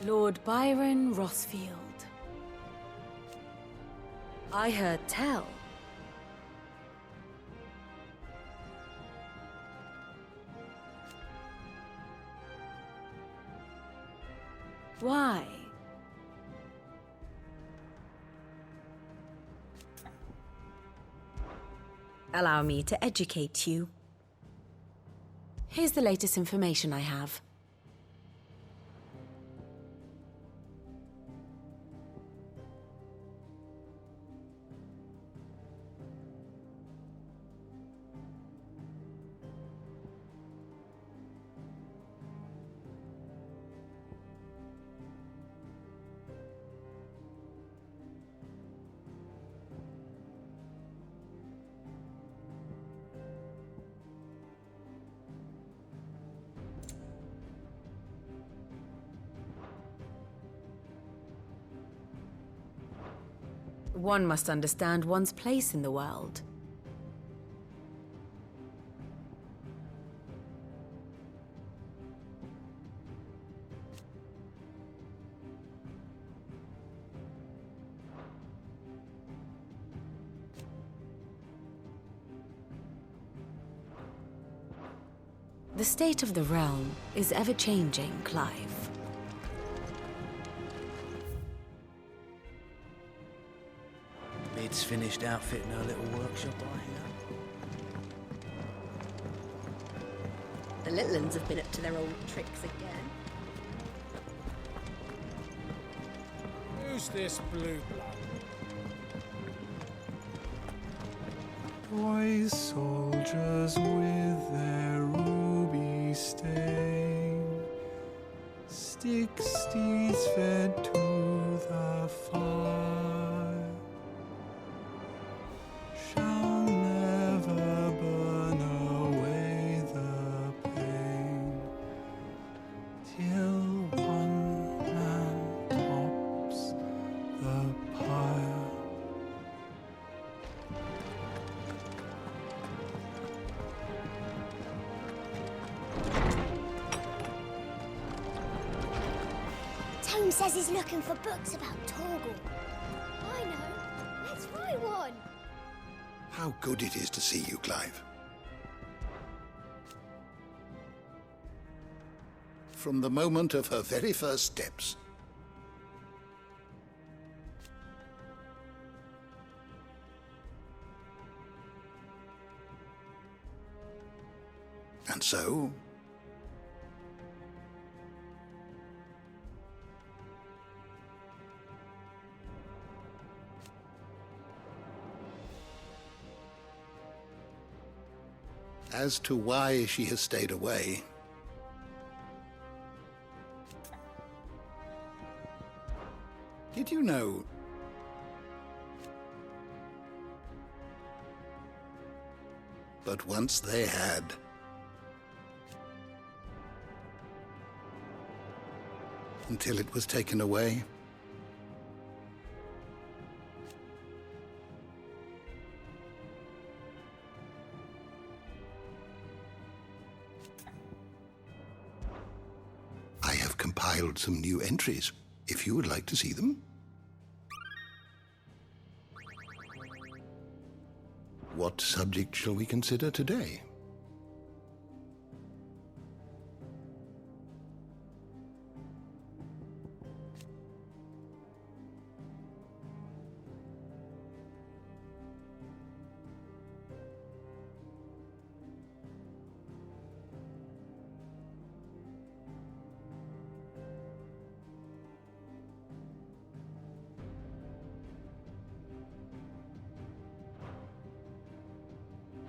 Lord Byron Rosfield. I heard tell. Why? Allow me to educate you. Here's the latest information I have. One must understand one's place in the world. The state of the realm is ever-changing, Clive. Mid's finished outfitting her little workshop, I hear. The little uns have been up to their old tricks again. Who's this blue blood? Boy soldiers with their ruby stain, stick steeds fed to the fire, shall never burn away the pain, till one man tops the pyre. Tome says he's looking for books about Torgal. I know. Let's write one. How good it is to see you, Clive. From the moment of her very first steps. And so, As to why she has stayed away, did you know but once they had until it was taken away? I have compiled some new entries, if you would like to see them. What subject shall we consider today?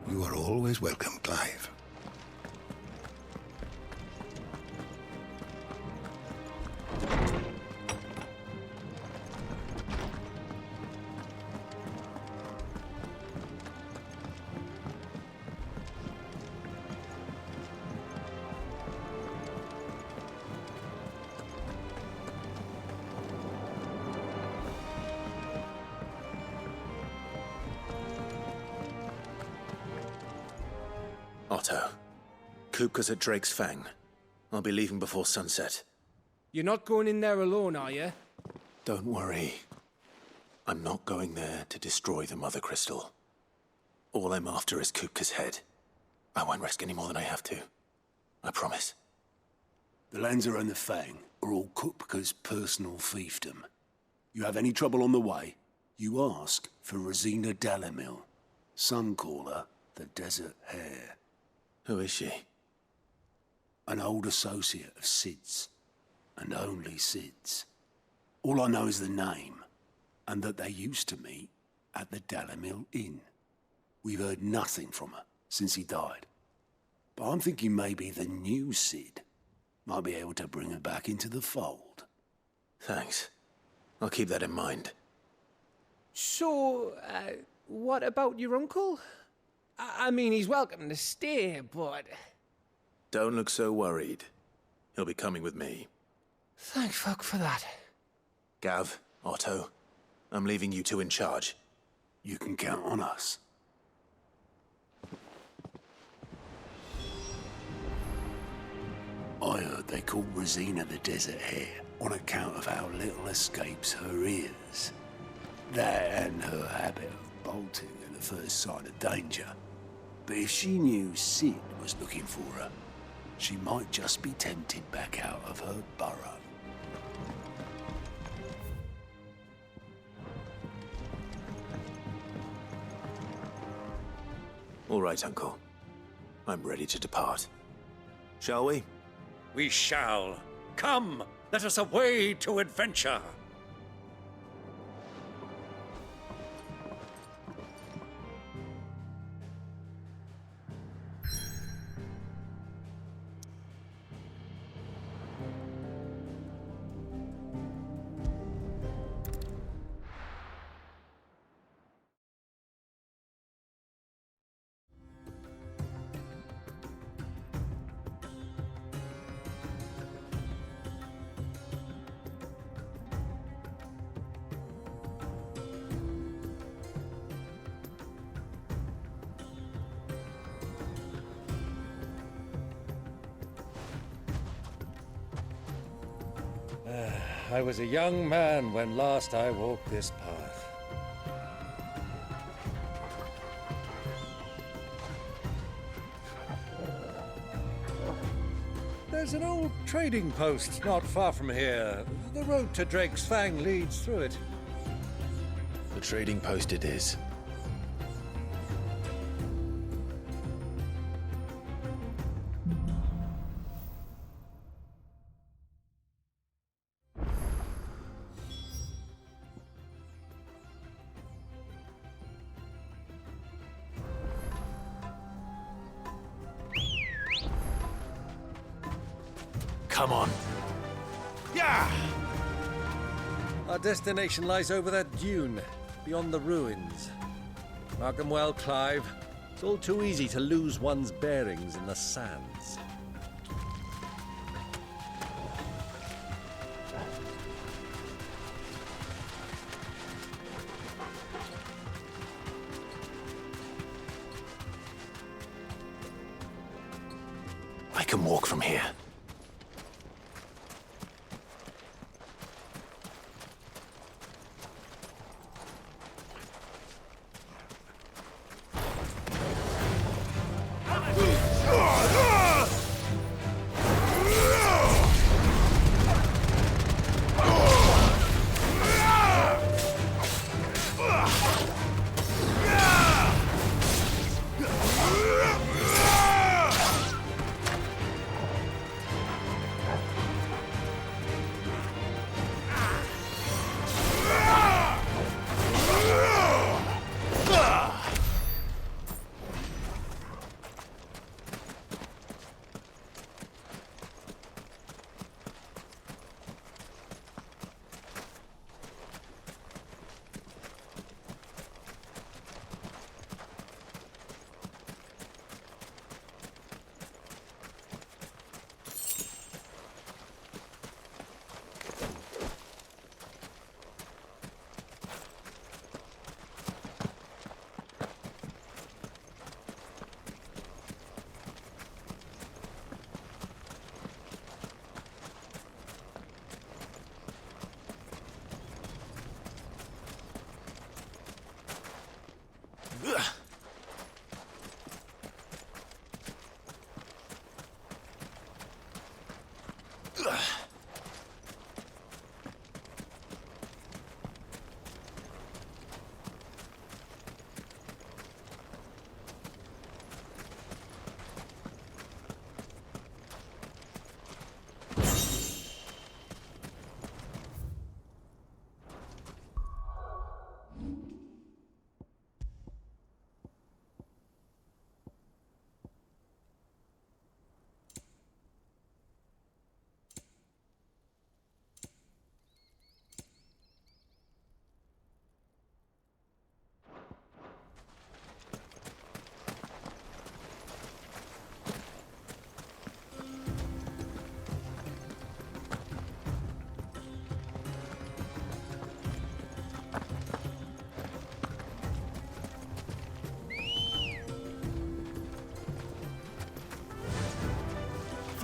You are always welcome, Clive. Otto, Kupka's at Drake's Fang. I'll be leaving before sunset. You're not going in there alone, are you? Don't worry. I'm not going there to destroy the Mother Crystal. All I'm after is Kupka's head. I won't risk any more than I have to. I promise. The Lanza and the Fang are all Kupka's personal fiefdom. You have any trouble on the way, you ask for Rosina Dalimil, Suncaller, the Desert Hare. Who is she? An old associate of Sid's, and only Sid's. All I know is the name, and that they used to meet at the Dalimil Inn. We've heard nothing from her since he died. But I'm thinking maybe the new Sid might be able to bring her back into the fold. Thanks. I'll keep that in mind. So, what about your uncle? I mean, he's welcome to stay, but... Don't look so worried. He'll be coming with me. Thank fuck for that. Gav, Otto, I'm leaving you two in charge. You can count on us. I heard they called Rosina the Desert Hare on account of how little escapes her ears. That and her habit of bolting at the first sign of danger. But if she knew Sid was looking for her, she might just be tempted back out of her burrow. All right, Uncle. I'm ready to depart. Shall we? We shall. Come, let us away to adventure. I was a young man when last I walked this path. There's an old trading post not far from here. The road to Drake's Fang leads through it. The trading post it is. Come on. Yeah! Our destination lies over that dune, beyond the ruins. Mark them well, Clive. It's all too easy to lose one's bearings in the sands. I can walk from here.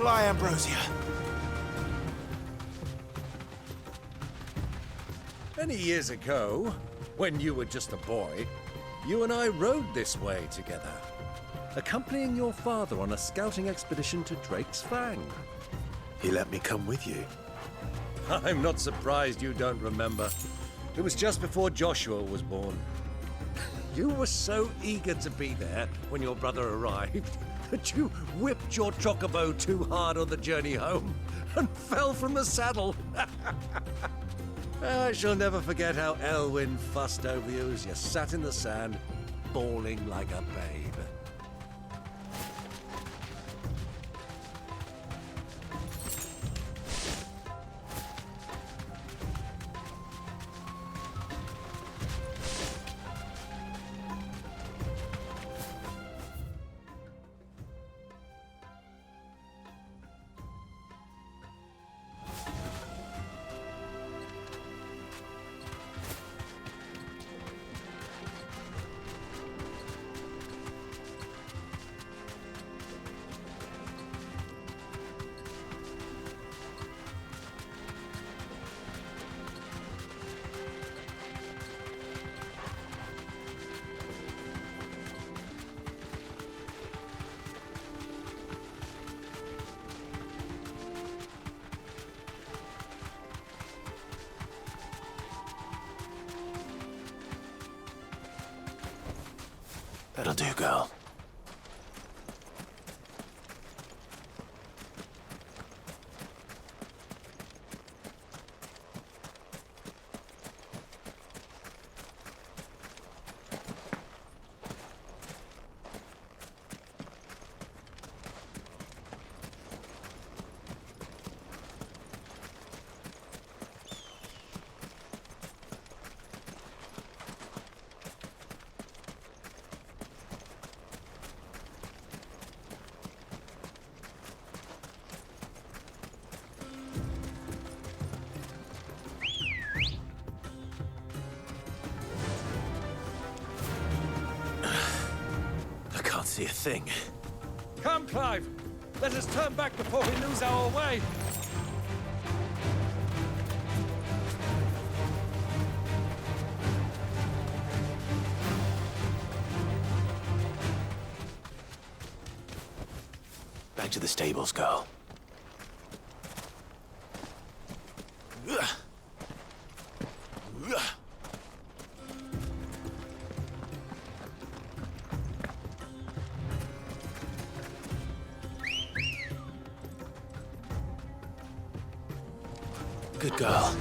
Fly, Ambrosia. Many years ago, when you were just a boy, you and I rode this way together, accompanying your father on a scouting expedition to Drake's Fang. He let me come with you. I'm not surprised you don't remember. It was just before Joshua was born. You were so eager to be there when your brother arrived that you whipped your chocobo too hard on the journey home and fell from the saddle. I shall never forget how Elwyn fussed over you as you sat in the sand, bawling like a babe. That'll do, girl. see a thing. Come, Clive! Let us turn back before we lose our way! Back to the stables, girl. Good girl.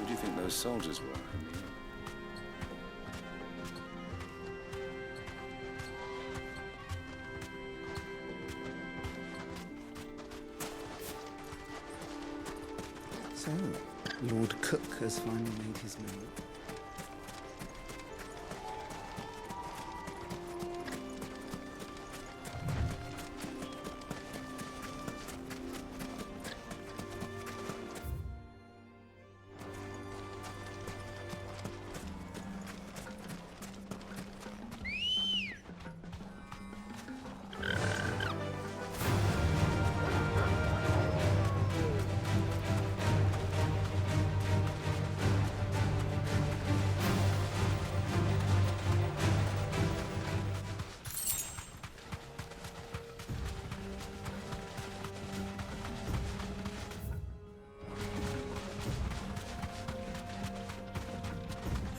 Who do you think those soldiers were in the end? So, Lord Cook has finally made his move.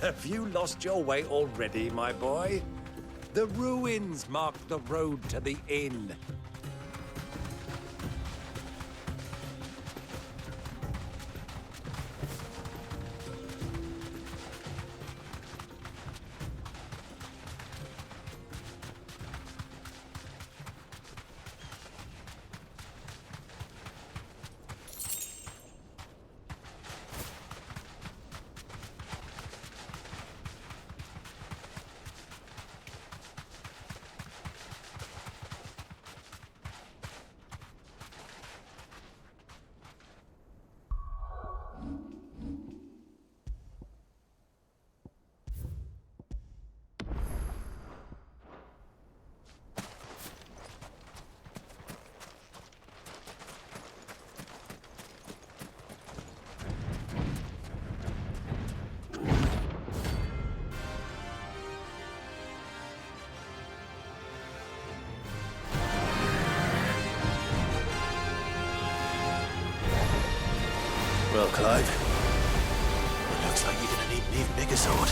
Have you lost your way already, my boy? The ruins mark the road to the inn. Well, Clive, it looks like you're gonna need an even bigger sword.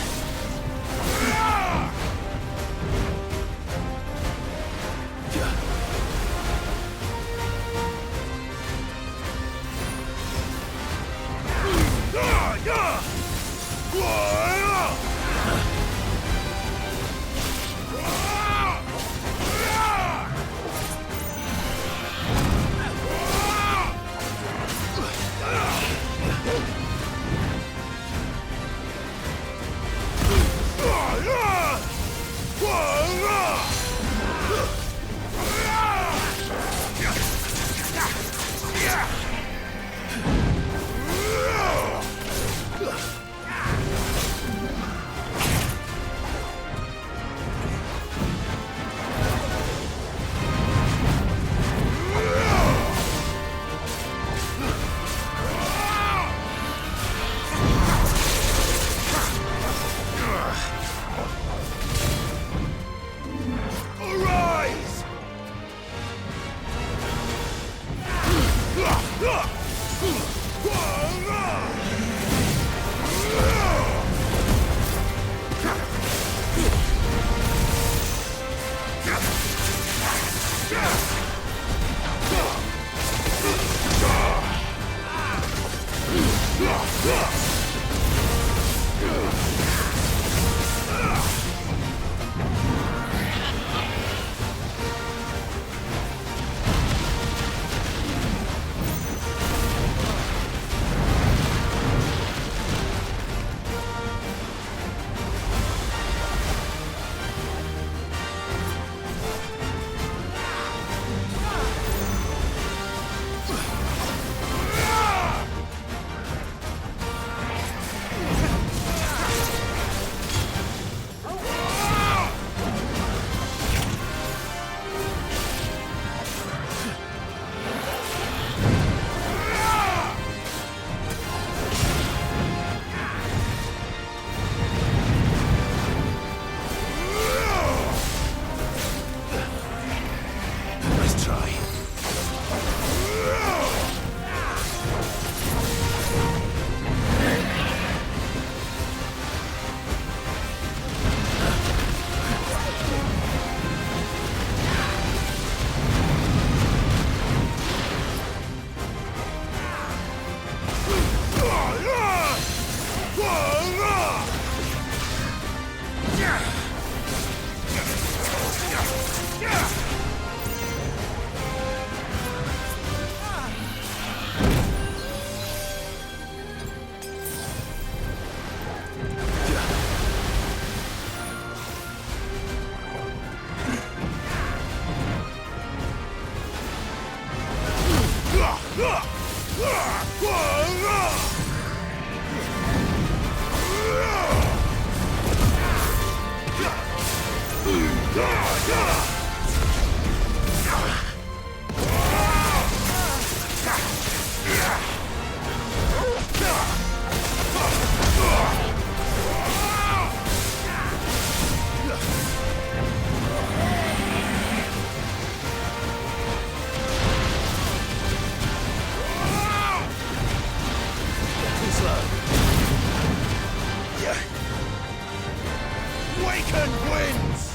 Second wins!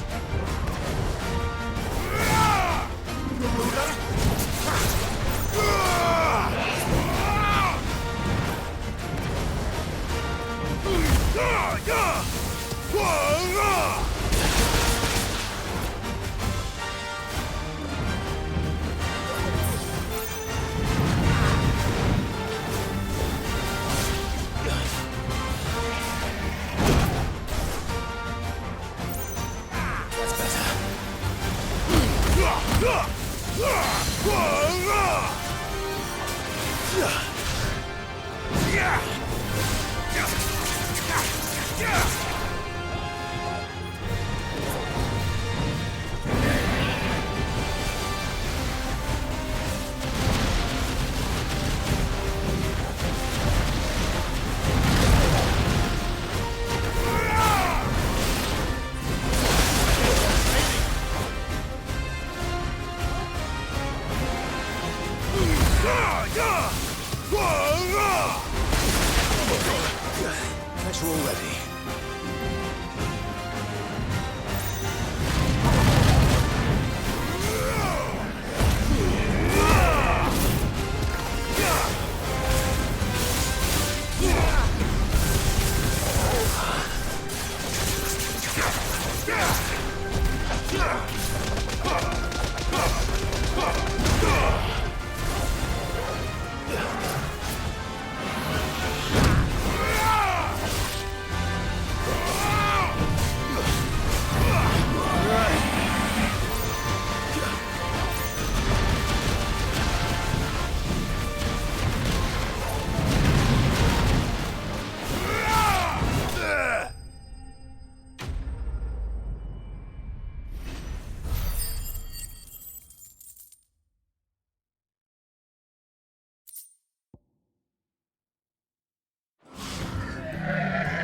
Pressure already.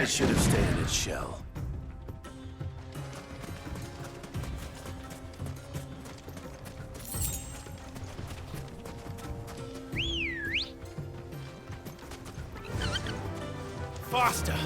It should have stayed in its shell. Faster!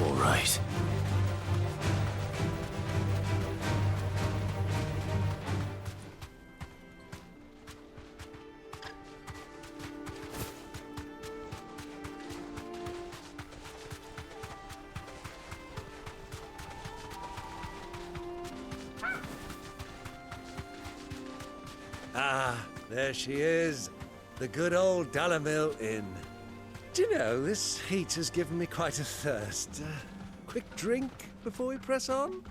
All right. Ah, there she is. The good old Dalimil Inn. Do you know, this heat has given me quite a thirst. Quick drink before we press on?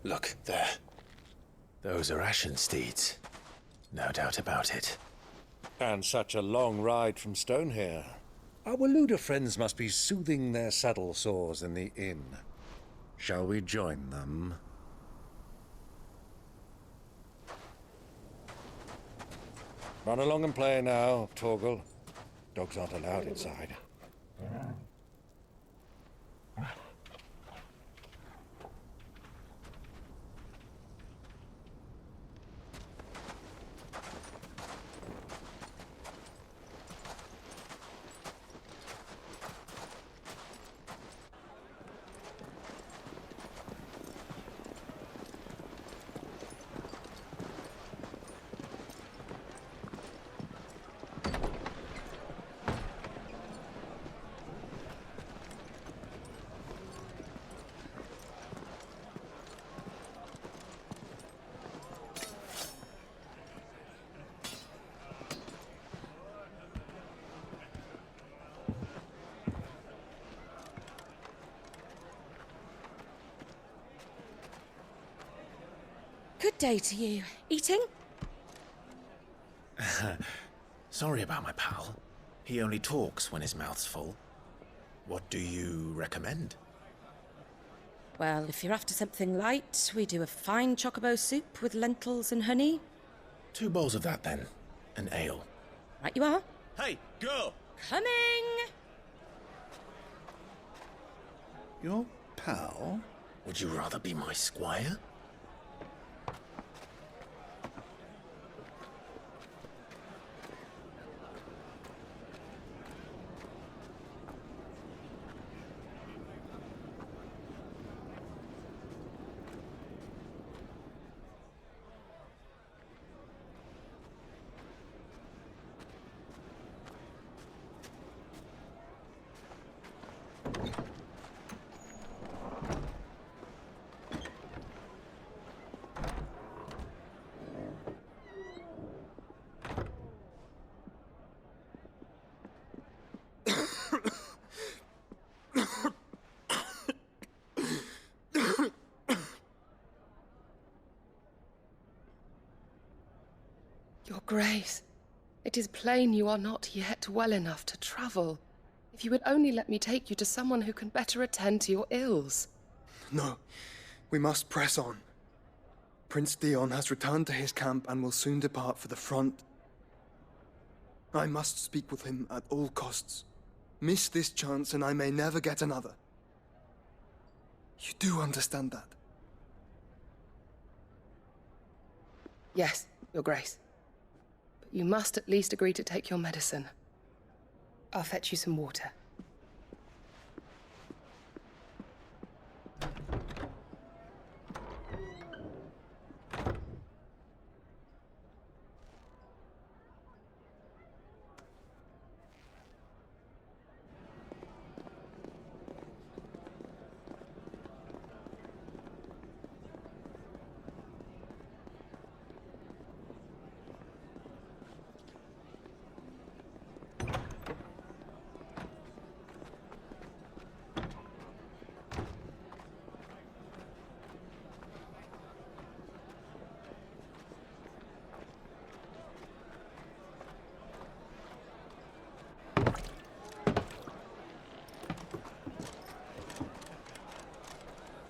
Look, there. Those are ashen steeds. No doubt about it. And such a long ride from Stonehare. Our Luda friends must be soothing their saddle sores in the inn. Shall we join them? Run along and play now, Torgal. Dogs aren't allowed inside. Good day to you. Eating? Sorry about my pal. He only talks when his mouth's full. What do you recommend? Well, if you're after something light, we do a fine chocobo soup with lentils and honey. 2 bowls of that, then. An ale. Right you are. Hey, girl! Coming! Your pal? Would you rather be my squire? Your Grace, it is plain you are not yet well enough to travel. If you would only let me take you to someone who can better attend to your ills. No, we must press on. Prince Dion has returned to his camp and will soon depart for the front. I must speak with him at all costs. Miss this chance and I may never get another. You do understand that? Yes, Your Grace. But you must at least agree to take your medicine. I'll fetch you some water.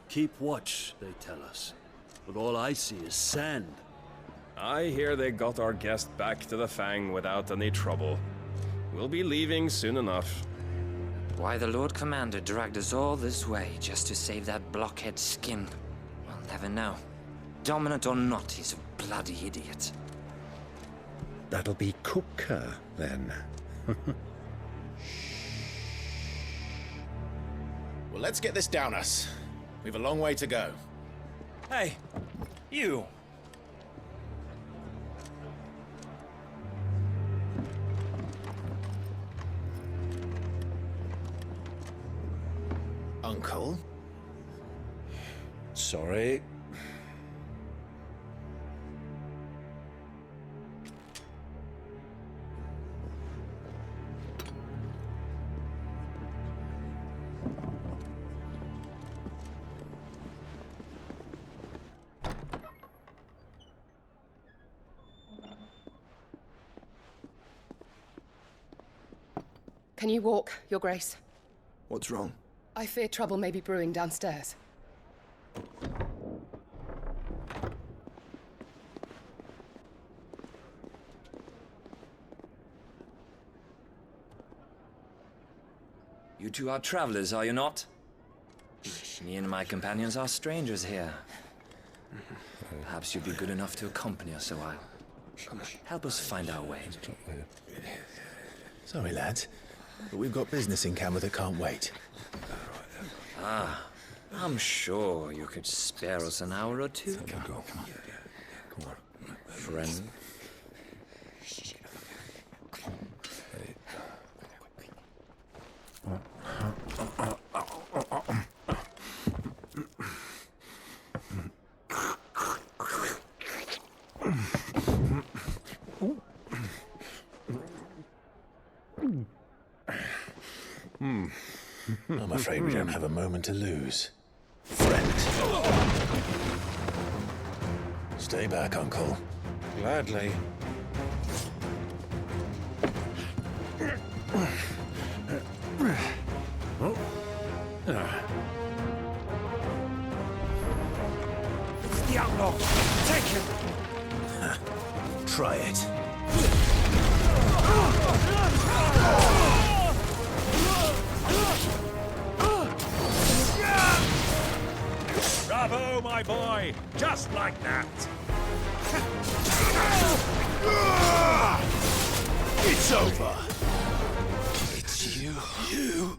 Keep watch, they tell us. But all I see is sand. I hear they got our guest back to the Fang without any trouble. We'll be leaving soon enough. Why the Lord Commander dragged us all this way just to save that blockhead skin, we'll never know. Dominant or not, he's a bloody idiot. That'll be Kupka, then. Well, let's get this down us. We've a long way to go. Hey, you! Uncle? Sorry. Can you walk, Your Grace? What's wrong? I fear trouble may be brewing downstairs. You two are travelers, are you not? Me and my companions are strangers here. Perhaps you'd be good enough to accompany us a while. Help us find our way. Sorry, lads, but we've got business in camera that can't wait. Ah, I'm sure you could spare us an hour or two. Come on. Friend. I'm afraid we don't have a moment to lose. Friend. Stay back, Uncle. Gladly. It's the outlaw! Take him! Try it. Bravo, my boy! Just like that! It's over! It's you. You!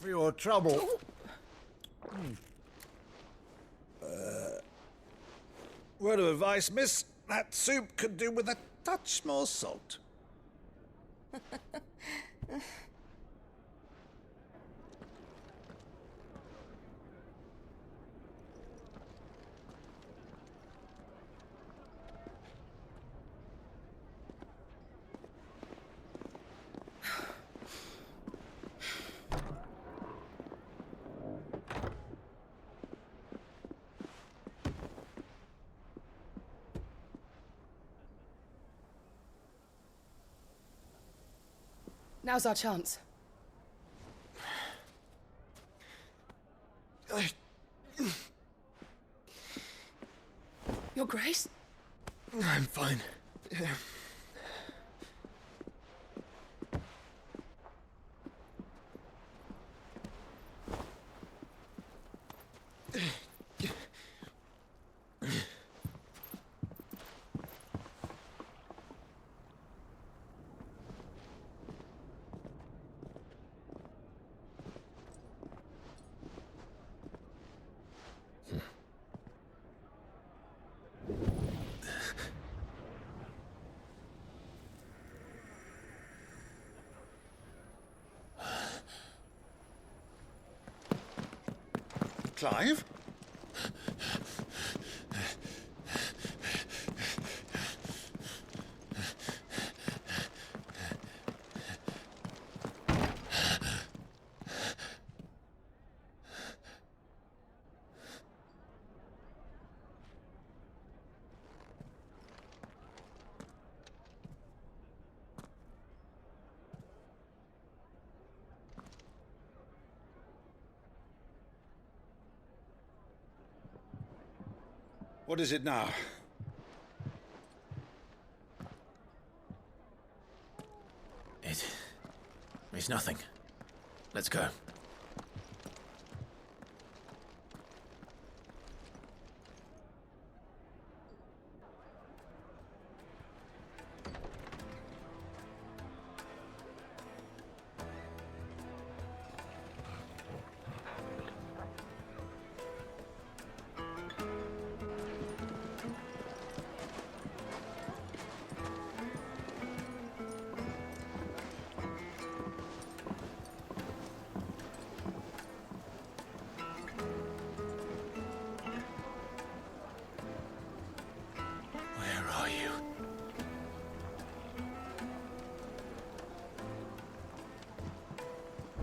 For your trouble. Word of advice, miss. That soup could do with a touch more salt. Now's our chance. Your Grace? I'm fine. Clive? What is it now? It's nothing. Let's go.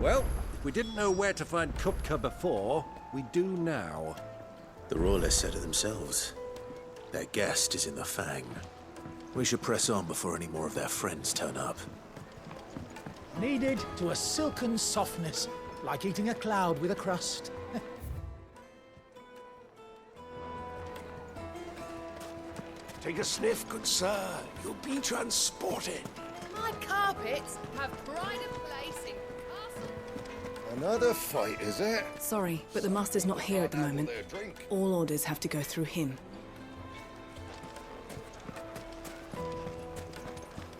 Well, if we didn't know where to find Kupka before, we do now. The Rawlers said it themselves. Their guest is in the Fang. We should press on before any more of their friends turn up. Kneaded to a silken softness, like eating a cloud with a crust. Take a sniff, good sir. You'll be transported. My carpets have pride of place in castle. Another fight, is it? Sorry, but the master's not here at the moment. All orders have to go through him.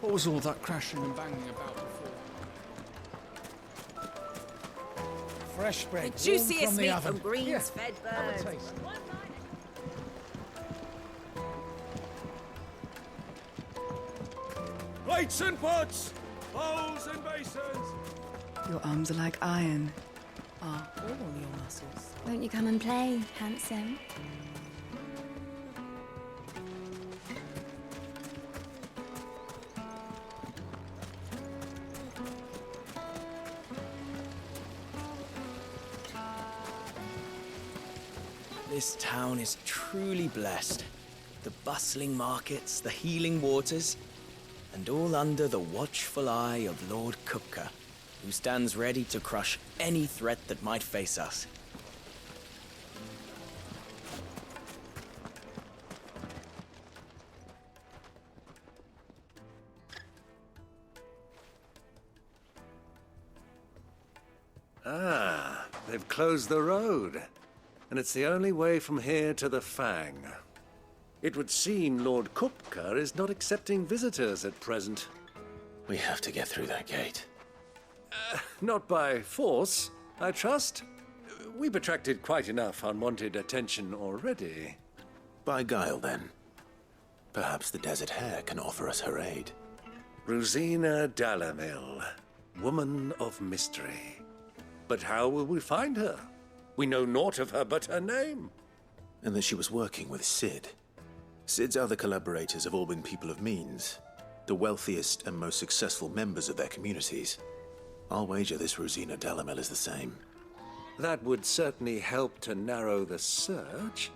What was all that crashing and banging about before? Fresh bread, The juiciest warm from the meat oven. from greens Here, fed have a birds. taste. Plates and pots! Bowls and basins! Your arms are like iron. Are all your muscles? Won't you come and play, handsome? This town is truly blessed. The bustling markets, the healing waters, and all under the watchful eye of Lord Kupka, who stands ready to crush any threat that might face us. Ah, they've closed the road. And it's the only way from here to the Fang. It would seem Lord Kupka is not accepting visitors at present. We have to get through that gate. Not by force, I trust. We've attracted quite enough unwanted attention already. By guile, then. Perhaps the Desert Hare can offer us her aid. Rosina Dalimil, woman of mystery. But how will we find her? We know naught of her but her name. And that she was working with Sid. Sid's other collaborators have all been people of means, the wealthiest and most successful members of their communities. I'll wager this Rosina Dalimil is the same. That would certainly help to narrow the search.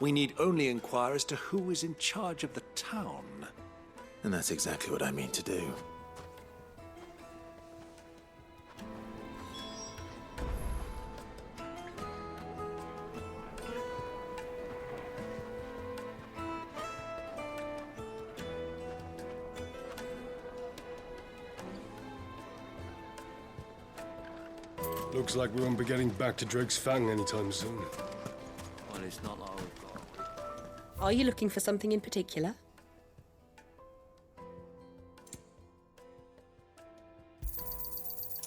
We need only inquire as to who is in charge of the town. And that's exactly what I mean to do. Looks like we won't be getting back to Drake's Fang anytime soon. Well, it's not like we've got... Are you looking for something in particular?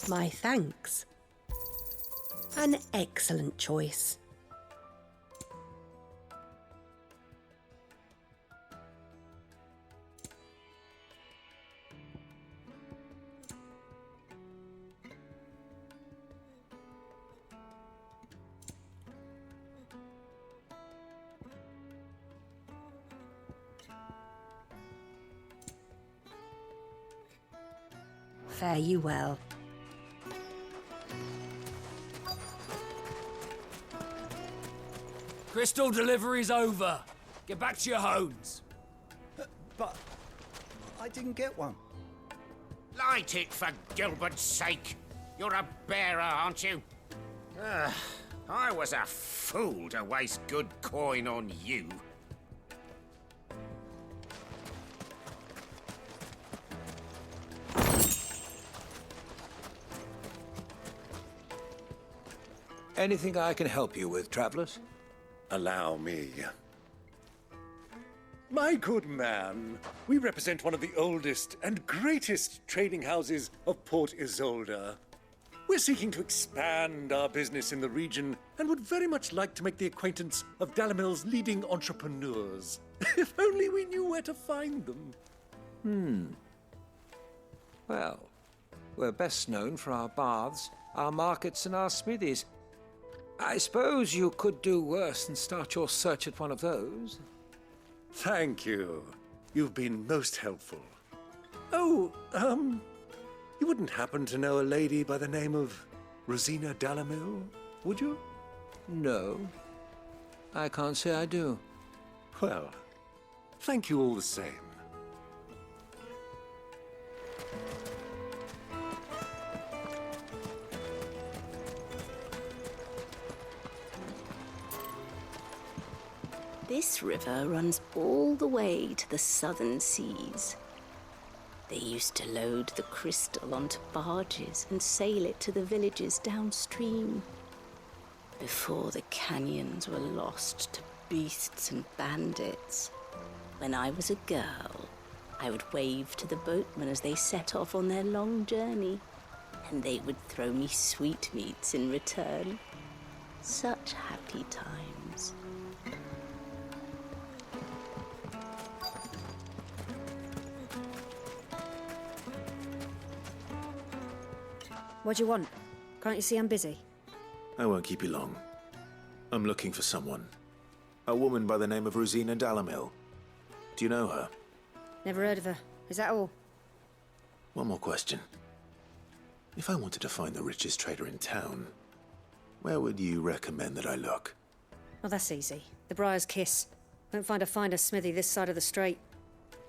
My thanks. An excellent choice. Fare you well. Crystal delivery's over. Get back to your homes. But I didn't get one. Light it, for Gilbert's sake. You're a bearer, aren't you? I was a fool to waste good coin on you. Anything I can help you with, travelers? Allow me. My good man, we represent one of the oldest and greatest trading houses of Port Isolde. We're seeking to expand our business in the region and would very much like to make the acquaintance of Dalimil's leading entrepreneurs. If only we knew where to find them. Well, we're best known for our baths, our markets, and our smithies. I suppose you could do worse than start your search at one of those. Thank you. You've been most helpful. Oh, you wouldn't happen to know a lady by the name of Rosina Dalimil, would you? No. I can't say I do. Well, thank you all the same. This river runs all the way to the southern seas. They used to load the crystal onto barges and sail it to the villages downstream. Before the canyons were lost to beasts and bandits. When I was a girl, I would wave to the boatmen as they set off on their long journey, and they would throw me sweetmeats in return. Such happy times. What do you want? Can't you see I'm busy? I won't keep you long. I'm looking for someone. A woman by the name of Rosina Dalimil. Do you know her? Never heard of her. Is that all? One more question. If I wanted to find the richest trader in town, where would you recommend that I look? Oh, that's easy. The Briar's Kiss. Won't find a finer smithy this side of the strait.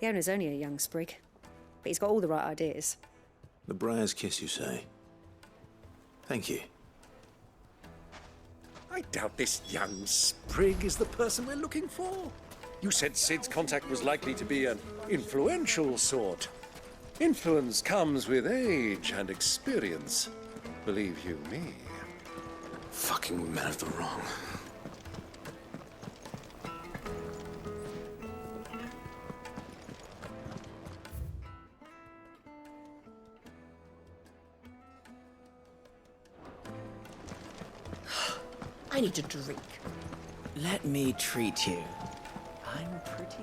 The owner's only a young sprig, but he's got all the right ideas. The Briar's Kiss, you say? Thank you. I doubt this young sprig is the person we're looking for. You said Sid's contact was likely to be an influential sort. Influence comes with age and experience. Believe you me. Fucking men of the wrong. I need a drink. Let me treat you. I'm pretty.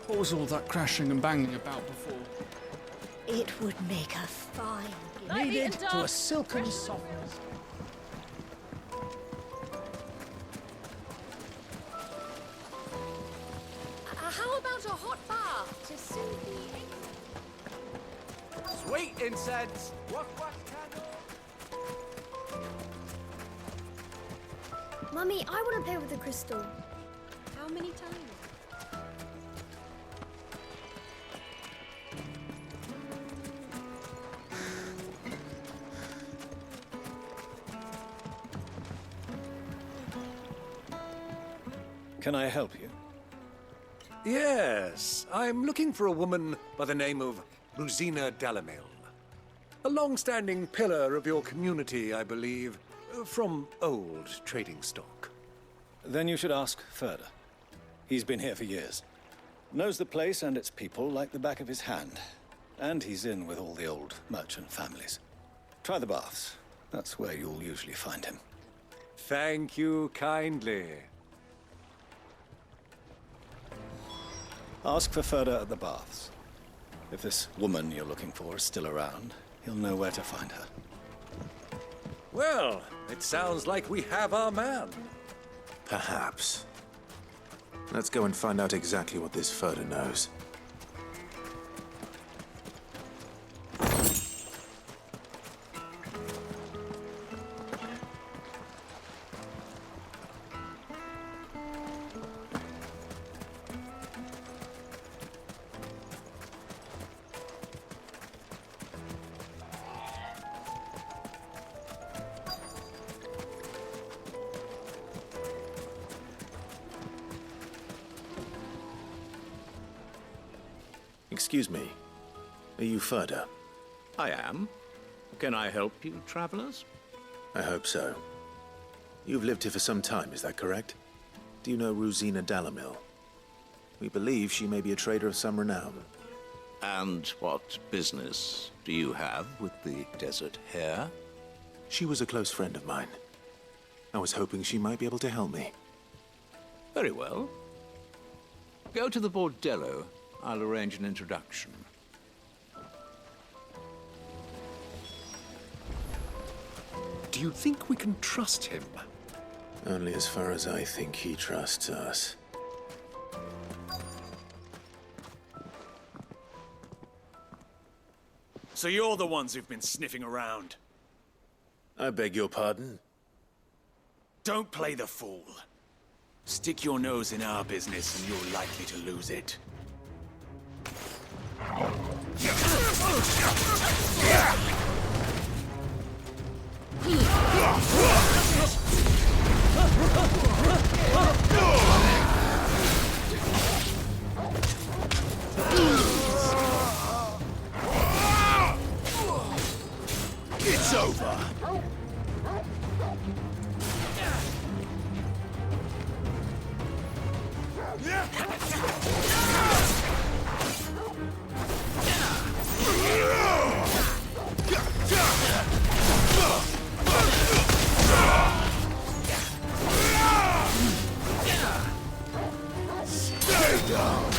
What was all that crashing and banging about before? It would make a fine gift. Kneaded to a silken softness. How about a hot bath to soothe the Sweet incense! Mummy, I want to play with the crystal. How many times? Can I help you? Yes, I'm looking for a woman by the name of Rosina Dalimil. A long-standing pillar of your community, I believe, from old trading stock. Then you should ask Further. He's been here for years. Knows the place and its people like the back of his hand. And he's in with all the old merchant families. Try the baths. That's where you'll usually find him. Thank you kindly. Ask for Further at the baths. If this woman you're looking for is still around, he'll know where to find her. Well, it sounds like we have our man. Perhaps. Let's go and find out exactly what this Further knows. Excuse me. Are you Further? I am. Can I help you, travelers? I hope so. You've lived here for some time, is that correct? Do you know Rosina Dalimil? We believe she may be a trader of some renown. And what business do you have with the Desert Hare? She was a close friend of mine. I was hoping she might be able to help me. Very well. Go to the bordello. I'll arrange an introduction. Do you think we can trust him? Only as far as I think he trusts us. So you're the ones who've been sniffing around? I beg your pardon? Don't play the fool. Stick your nose in our business and you're likely to lose it. It's over! Stay down!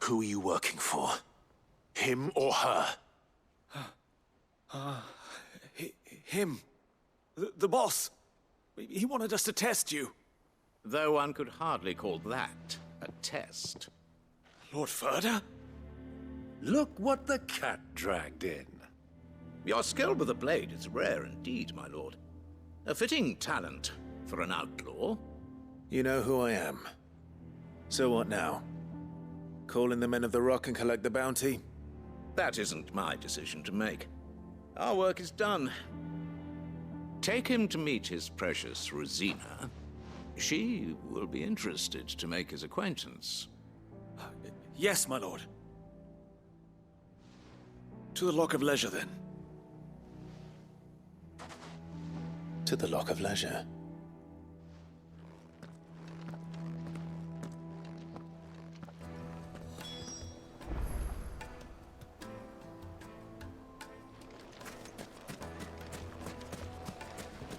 Who are you working for? Him or her? Him. The boss. He wanted us to test you. Though one could hardly call that a test. Lord Ferda? Look what the cat dragged in. Your skill with the blade is rare indeed, my lord. A fitting talent for an outlaw. You know who I am. So what now? Call in the Men of the Rock and collect the bounty? That isn't my decision to make. Our work is done. Take him to meet his precious Rosina. She will be interested to make his acquaintance. Yes, my lord. To the Lock of Leisure, then. To the Lock of Leisure.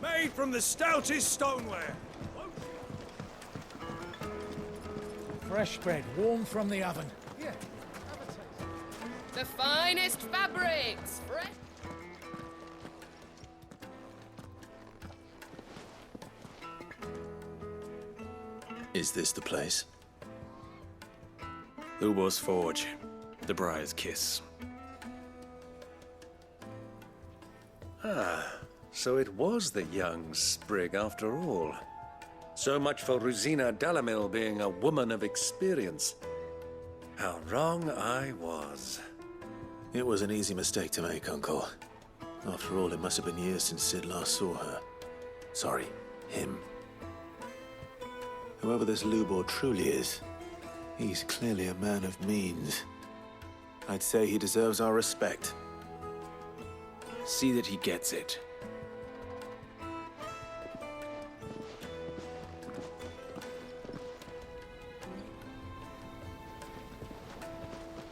Made from the stoutest stoneware. Fresh bread, warm from the oven. Here, The finest fabrics! Fresh. Is this the place? Ubor's Forge. The Briar's Kiss. Ah, so it was the young sprig after all. So much for Rosina Dalimil being a woman of experience. How wrong I was. It was an easy mistake to make, Uncle. After all, it must have been years since Sid last saw her. Sorry, him. Whoever this Lubor truly is, he's clearly a man of means. I'd say he deserves our respect. See that he gets it.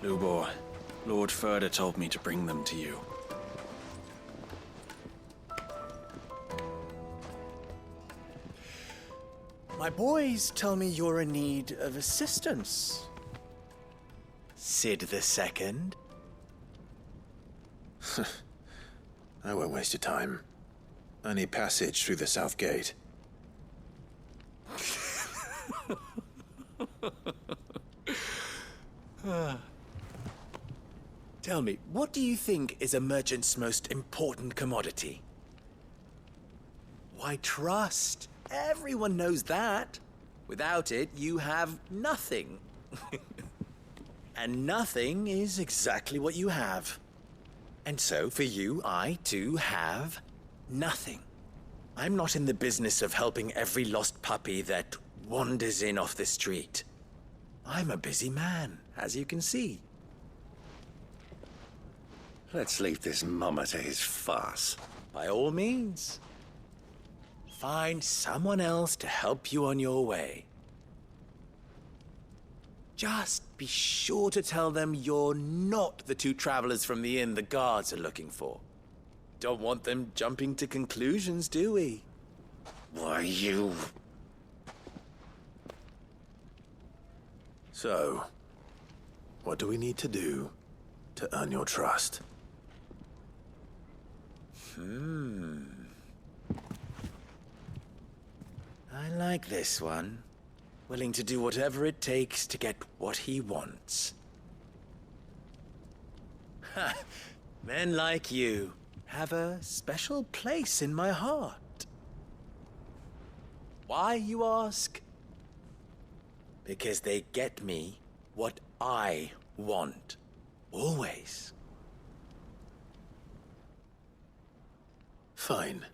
Lubor, Lord Ferda told me to bring them to you. My boys tell me you're in need of assistance. Sid the Second? I won't waste your time. I need passage through the south gate. Tell me, what do you think is a merchant's most important commodity? Why, trust. Everyone knows that. Without it, you have nothing. And nothing is exactly what you have. And so, for you, I, too, have nothing. I'm not in the business of helping every lost puppy that wanders in off the street. I'm a busy man, as you can see. Let's leave this mummer to his farce. By all means. Find someone else to help you on your way. Just be sure to tell them you're not the two travelers from the inn the guards are looking for. Don't want them jumping to conclusions, do we? Why, you... So, what do we need to do to earn your trust? I like this one. Willing to do whatever it takes to get what he wants. Ha! Men like you have a special place in my heart. Why, you ask? Because they get me what I want. Always. Fine.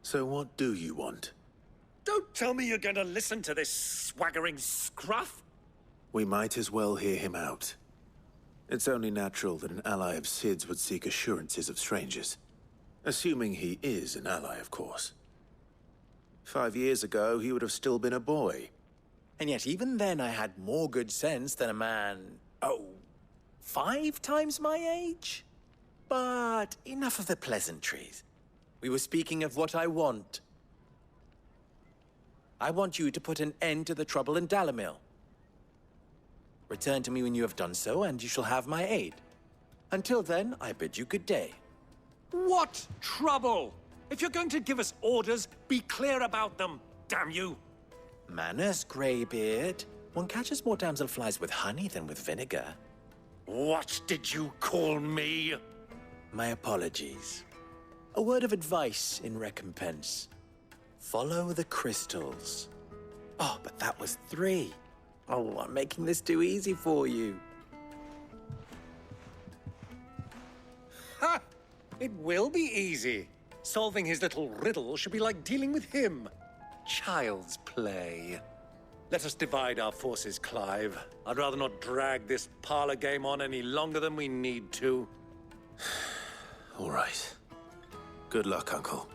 So what do you want? Don't tell me you're going to listen to this swaggering scruff! We might as well hear him out. It's only natural that an ally of Sid's would seek assurances of strangers. Assuming he is an ally, of course. 5 years ago, he would have still been a boy. And yet even then I had more good sense than a man, 5 times my age? But enough of the pleasantries. We were speaking of what I want. I want you to put an end to the trouble in Dalimil. Return to me when you have done so, and you shall have my aid. Until then, I bid you good day. What trouble? If you're going to give us orders, be clear about them, damn you! Manners, Greybeard. One catches more damselflies with honey than with vinegar. What did you call me? My apologies. A word of advice in recompense. Follow the crystals. Oh, but that was 3. Oh, I'm making this too easy for you. Ha! It will be easy. Solving his little riddle should be like dealing with him. Child's play. Let us divide our forces, Clive. I'd rather not drag this parlor game on any longer than we need to. All right. Good luck, Uncle.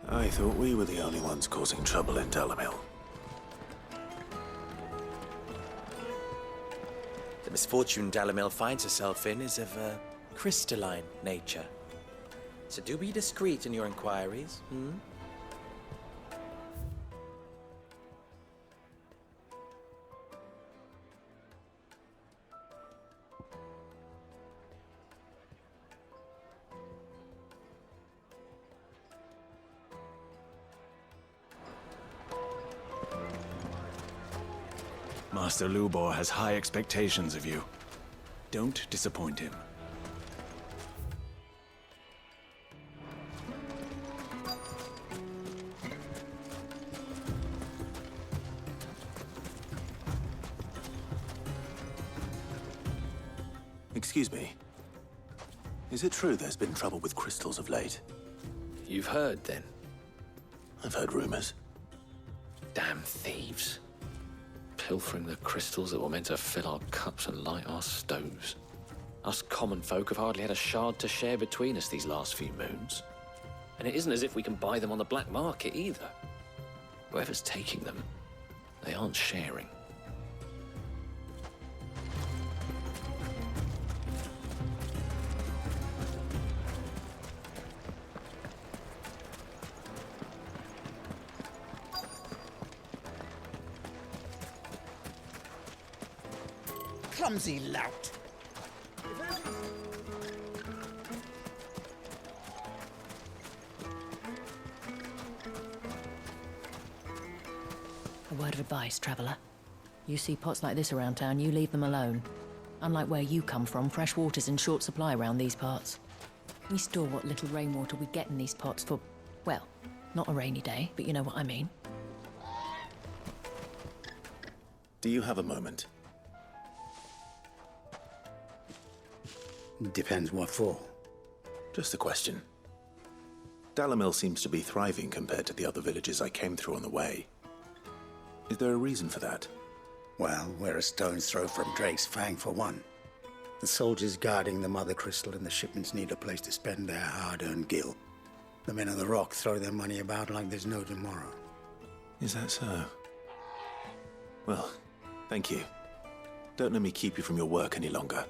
I thought we were the only ones causing trouble in Dalimil. The misfortune Dalimil finds herself in is of a crystalline nature. So do be discreet in your inquiries, Master Lubor has high expectations of you. Don't disappoint him. Excuse me. Is it true there's been trouble with crystals of late? You've heard, then? I've heard rumors. Damn thieves. Pilfering the crystals that were meant to fill our cups and light our stoves. Us common folk have hardly had a shard to share between us these last few moons. And it isn't as if we can buy them on the black market either. Whoever's taking them, they aren't sharing. Clumsy lout. A word of advice, traveller. You see pots like this around town, you leave them alone. Unlike where you come from, fresh water's in short supply around these parts. We store what little rainwater we get in these pots for, well, not a rainy day, but you know what I mean. Do you have a moment? Depends what for. Just a question. Dalimil seems to be thriving compared to the other villages I came through on the way. Is there a reason for that? Well, we're a stone's throw from Drake's Fang, for one. The soldiers guarding the Mother Crystal and the shipments need a place to spend their hard-earned gil. The men of the Rock throw their money about like there's no tomorrow. Is that so? Well, thank you. Don't let me keep you from your work any longer.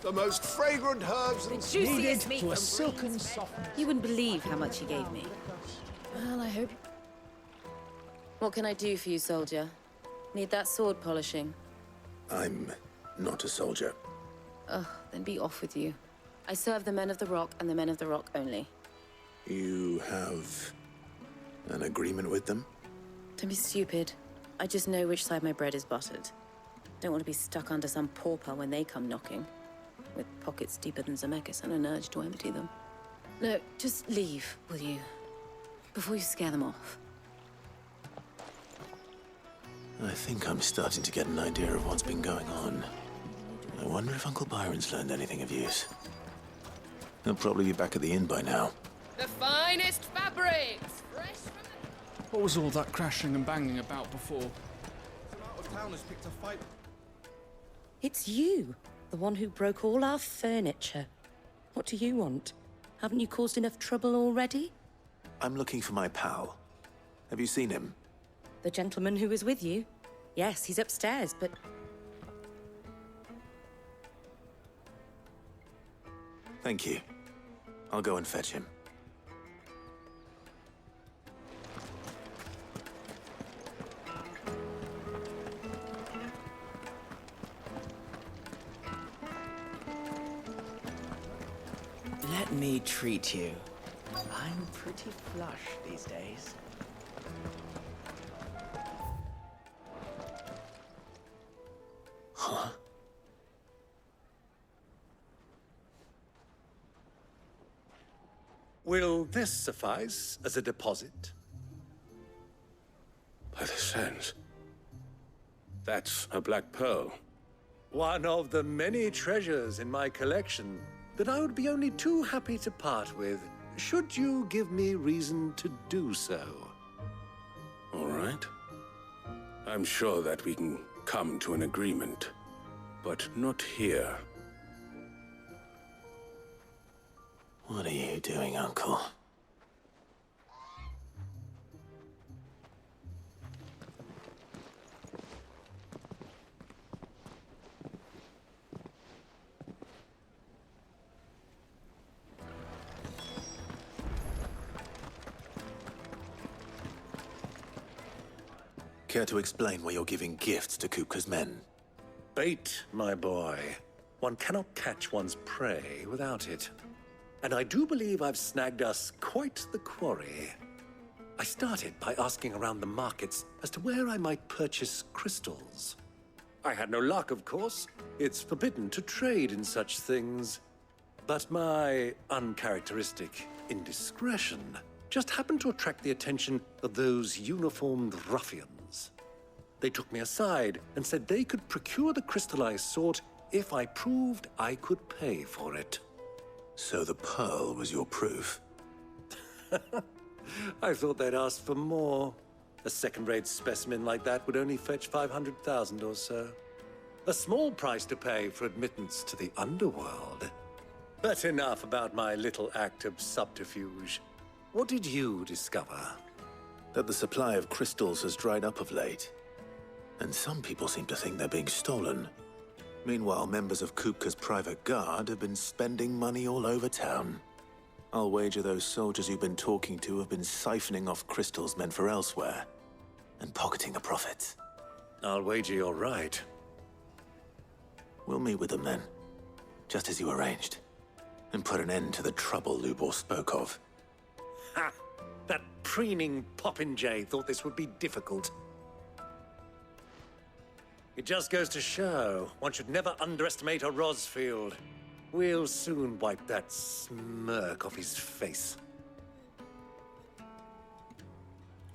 The most fragrant herbs and Needed to a silken softness. You wouldn't believe how much he gave me. Well, I hope... What can I do for you, soldier? Need that sword polishing? I'm not a soldier. Ugh, then be off with you. I serve the men of the Rock and the men of the Rock only. You have an agreement with them? Don't be stupid. I just know which side my bread is buttered. Don't want to be stuck under some pauper when they come knocking. With pockets deeper than Zemeckis and an urge to empty them. No, just leave, will you? Before you scare them off. I think I'm starting to get an idea of what's been going on. I wonder if Uncle Byron's learned anything of use. He'll probably be back at the inn by now. The finest fabrics! Fresh from the... What was all that crashing and banging about before? Some out-of-towners picked a fight. It's you, the one who broke all our furniture. What do you want? Haven't you caused enough trouble already? I'm looking for my pal. Have you seen him? The gentleman who was with you? Yes, he's upstairs, but... Thank you. I'll go and fetch him. Let me treat you. I'm pretty flush these days. Huh? Will this suffice as a deposit? By the sands. That's a black pearl. One of the many treasures in my collection that I would be only too happy to part with, should you give me reason to do so. All right. I'm sure that we can come to an agreement, but not here. What are you doing, Uncle? Care to explain why you're giving gifts to Kupka's men? Bait, my boy. One cannot catch one's prey without it. And I do believe I've snagged us quite the quarry. I started by asking around the markets as to where I might purchase crystals. I had no luck, of course. It's forbidden to trade in such things. But my uncharacteristic indiscretion just happened to attract the attention of those uniformed ruffians. They took me aside and said they could procure the crystal I sought if I proved I could pay for it. So the pearl was your proof? I thought they'd ask for more. A second-rate specimen like that would only fetch 500,000 or so. A small price to pay for admittance to the underworld. But enough about my little act of subterfuge. What did you discover? That the supply of crystals has dried up of late. And some people seem to think they're being stolen. Meanwhile, members of Kupka's private guard have been spending money all over town. I'll wager those soldiers you've been talking to have been siphoning off crystals meant for elsewhere, and pocketing the profits. I'll wager you're right. We'll meet with them then. just as you arranged, and put an end to the trouble Lubor spoke of. Ha! That preening popinjay thought this would be difficult. It just goes to show, one should never underestimate a Rosfield. We'll soon wipe that smirk off his face.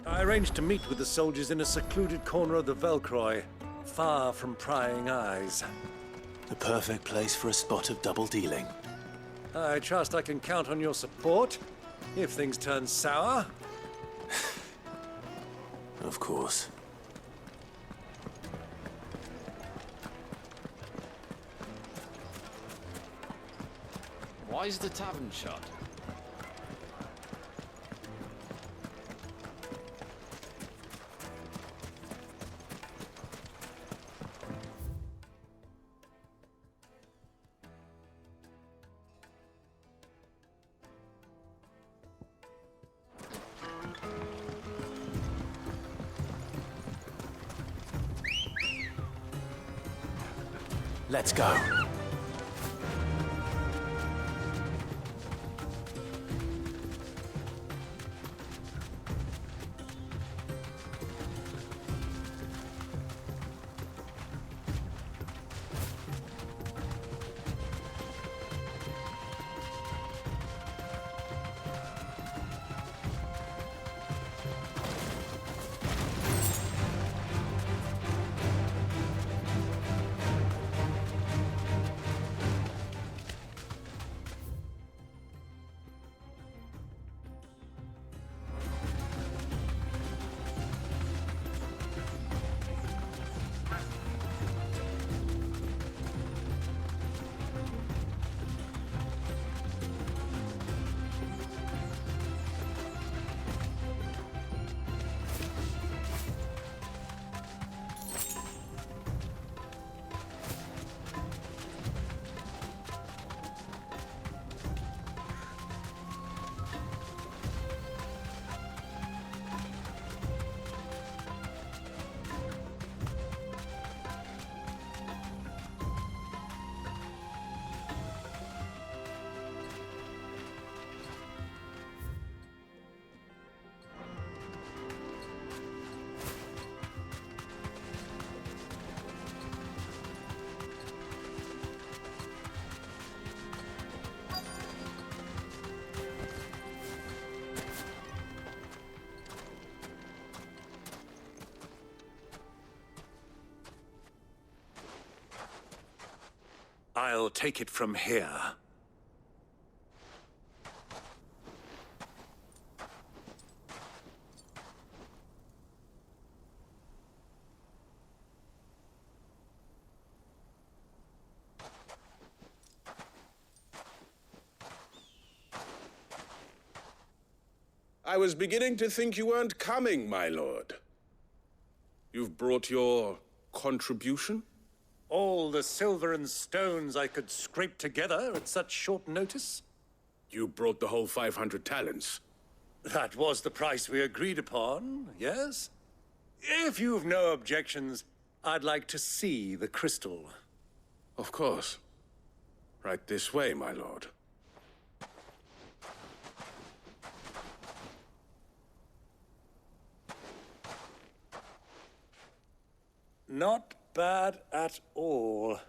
I arranged to meet with the soldiers in a secluded corner of the Velcroy, far from prying eyes. The perfect place for a spot of double dealing. I trust I can count on your support, if things turn sour. Of course. Why is the tavern shut? Let's go. I'll take it from here. I was beginning to think you weren't coming, my lord. You've brought your contribution? All the silver and stones I could scrape together at such short notice? You brought the whole 500 talents. That was the price we agreed upon, yes? If you've no objections, I'd like to see the crystal. Of course. Right this way, my lord. Not bad at all.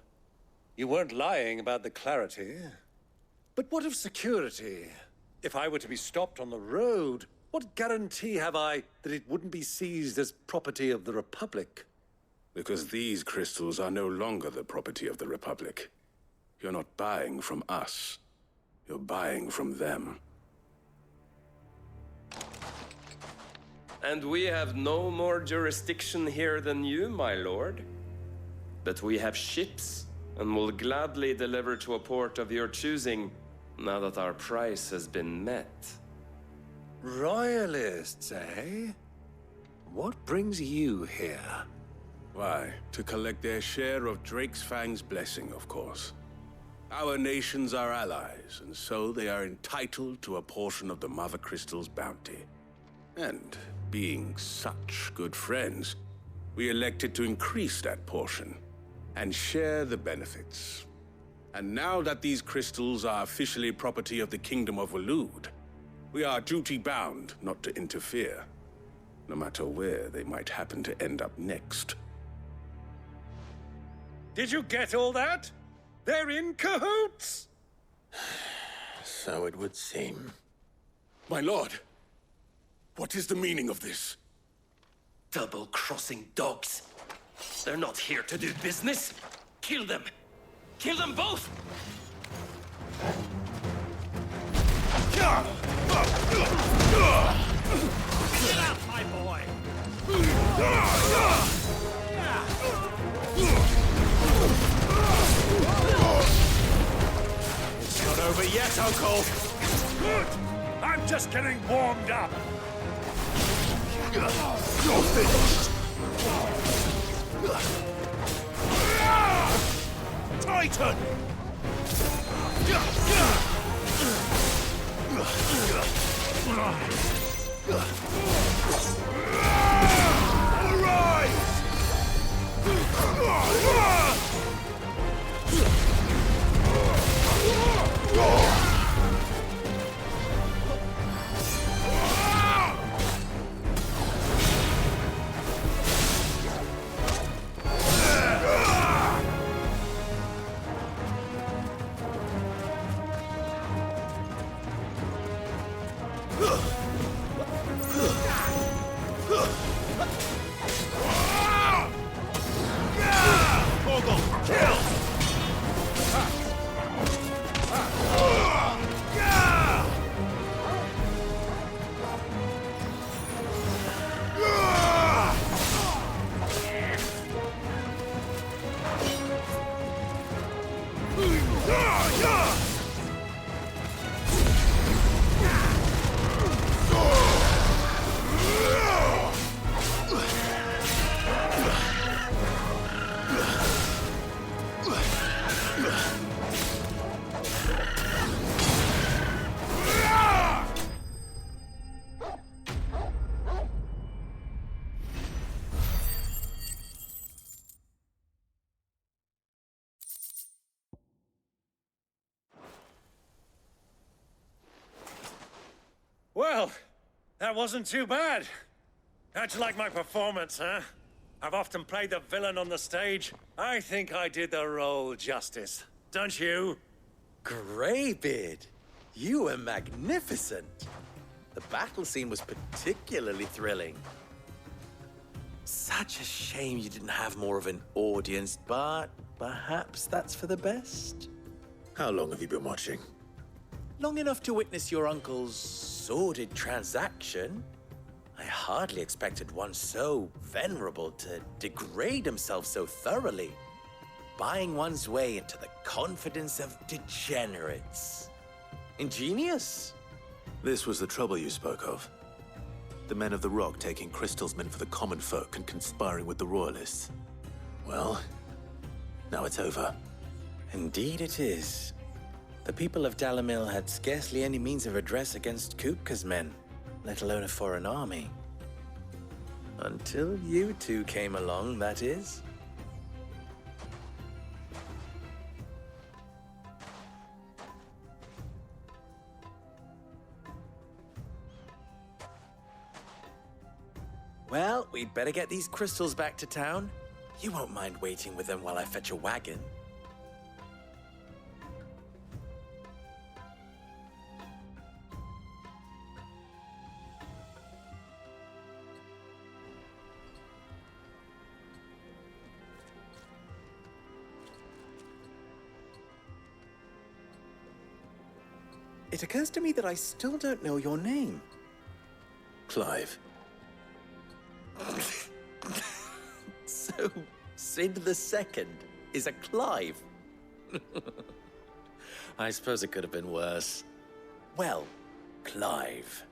You weren't lying about the clarity. But what of security? If I were to be stopped on the road, what guarantee have I that it wouldn't be seized as property of the Republic? Because these crystals are no longer the property of the Republic. You're not buying from us. You're buying from them. And we have no more jurisdiction here than you, my lord. But we have ships, and will gladly deliver to a port of your choosing, now that our price has been met. Royalists, eh? What brings you here? Why, to collect their share of Drake's Fang's blessing, of course. Our nations are allies, and so they are entitled to a portion of the Mother Crystal's bounty. And being such good friends, we elected to increase that portion and share the benefits. And now that these crystals are officially property of the Kingdom of Waloed, we are duty-bound not to interfere, no matter where they might happen to end up next. Did you get all that? They're in cahoots! So it would seem. My lord, what is the meaning of this? Double-crossing dogs. They're not here to do business. Kill them. Kill them both! Get out, my boy! It's not over yet, Uncle! Good! I'm just getting warmed up! You're finished! Titan! Well, that wasn't too bad. How'd you like my performance, huh? I've often played the villain on the stage. I think I did the role justice. Don't you? Greybeard, you were magnificent. The battle scene was particularly thrilling. Such a shame you didn't have more of an audience, but perhaps that's for the best. How long have you been watching? Long enough to witness your uncle's sordid transaction. I hardly expected one so venerable to degrade himself so thoroughly, buying one's way into the confidence of degenerates. Ingenious. This was the trouble you spoke of. The men of the Rock taking crystals meant for the common folk and conspiring with the Royalists. Well, now it's over. Indeed it is. The people of Dalimil had scarcely any means of redress against Kupka's men, let alone a foreign army. Until you two came along, that is. Well, we'd better get these crystals back to town. You won't mind waiting with them while I fetch a wagon. It occurs to me that I still don't know your name. Clive. So, Sid the Second is a Clive? I suppose it could have been worse. Well, Clive,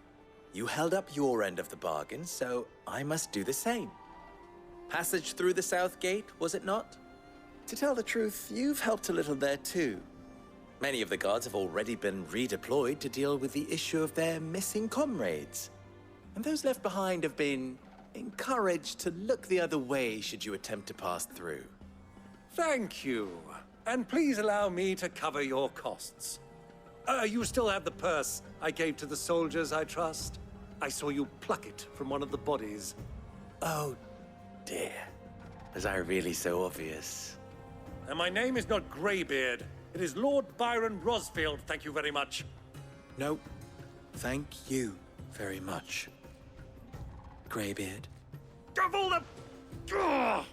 you held up your end of the bargain, so I must do the same. Passage through the South Gate, was it not? To tell the truth, you've helped a little there too. Many of the guards have already been redeployed to deal with the issue of their missing comrades. And those left behind have been encouraged to look the other way should you attempt to pass through. Thank you. And please allow me to cover your costs. You still have the purse I gave to the soldiers, I trust? I saw you pluck it from one of the bodies. Oh, dear. Was I really so obvious? And my name is not Greybeard. It is Lord Byron Rosfield, thank you very much. No, thank you very much, Greybeard. Of all the... Ugh!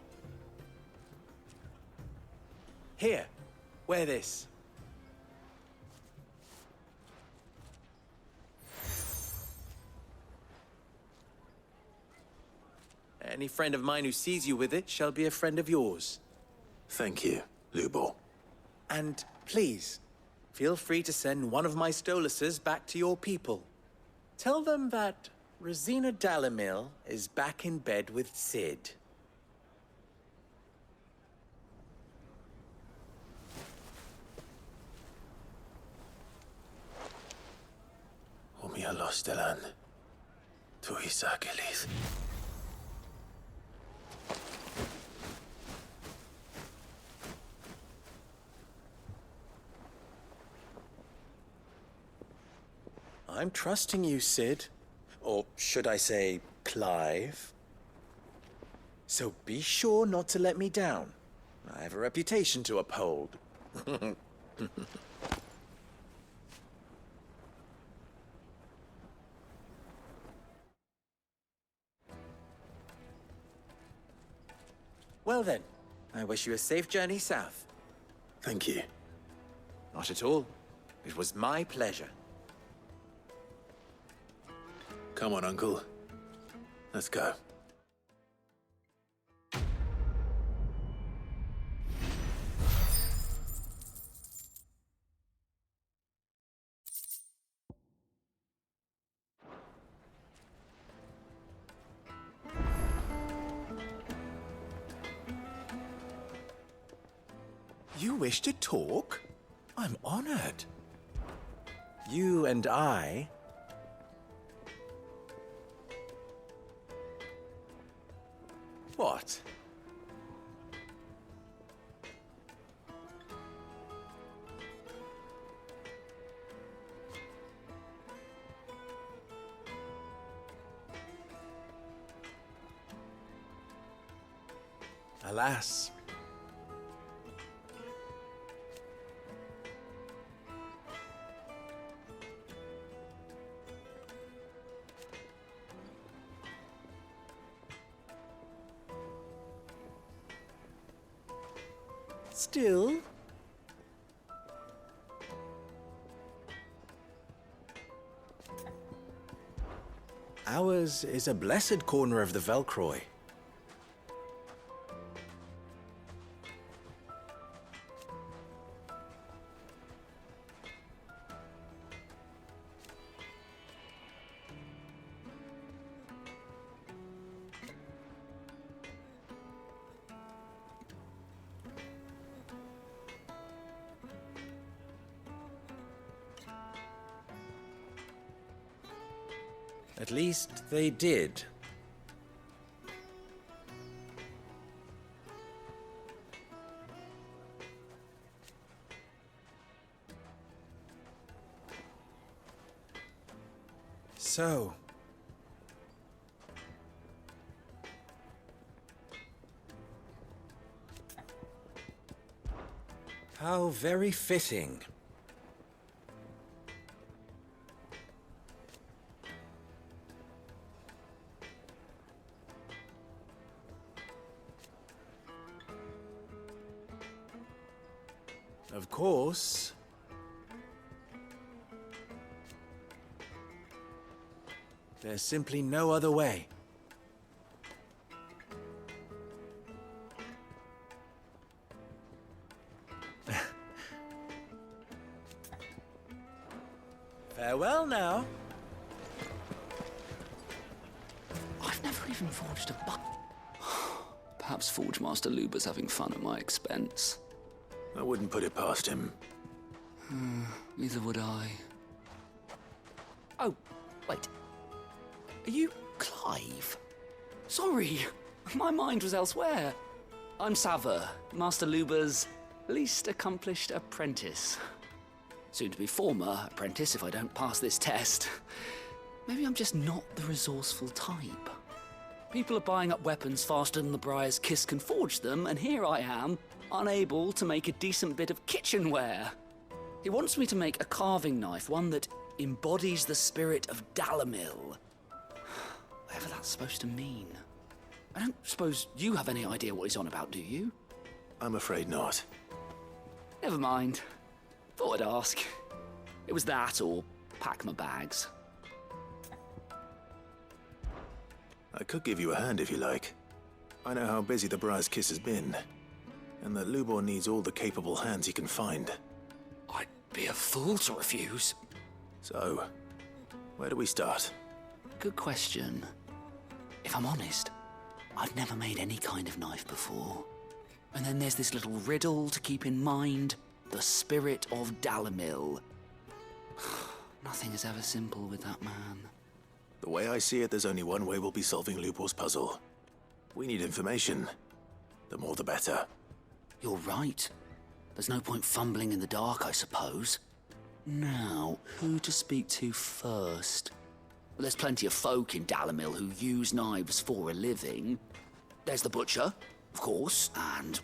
Here, wear this. Any friend of mine who sees you with it shall be a friend of yours. Thank you, Lubor. And please, feel free to send one of my Stoluses back to your people. Tell them that Rosina Dalimil is back in bed with Cid. Omia Lostelan. Tuisa Kelith. I'm trusting you, Cid. Or should I say, Clive? So be sure not to let me down. I have a reputation to uphold. Well then, I wish you a safe journey south. Thank you. Not at all. It was my pleasure. Come on, Uncle. Let's go. You wish to talk? I'm honored. You and I... What? Alas. Still? Ours is a blessed corner of the Velcroy. At least they did. So... how very fitting. Of course. There's simply no other way. Farewell now. I've never even forged a button. Perhaps Forge Master Luber's having fun at my expense. I wouldn't put it past him. Neither would I. Oh, wait. Are you Clive? Sorry, my mind was elsewhere. I'm Sava, Master Luber's Least accomplished apprentice. Soon to be former apprentice if I don't pass this test. Maybe I'm just not the resourceful type. People are buying up weapons faster than the Briar's Kiss can forge them, and here I am, unable to make a decent bit of kitchenware. He wants me to make a carving knife, one that embodies the spirit of Dalimil. Whatever that's supposed to mean. I don't suppose you have any idea what he's on about, do you? I'm afraid not. Never mind. Thought I'd ask. It was that or pack my bags. I could give you a hand if you like. I know how busy the Briar's Kiss has been, and that Lubor needs all the capable hands he can find. I'd be a fool to refuse. So, where do we start? Good question. If I'm honest, I've never made any kind of knife before. And then there's this little riddle to keep in mind. The spirit of Dalimil. Nothing is ever simple with that man. The way I see it, there's only one way we'll be solving Lubor's puzzle. We need information. The more the better. You're right. There's no point fumbling in the dark, I suppose. Now, who to speak to first? Well, there's plenty of folk in Dalimil who use knives for a living. There's the butcher, of course, and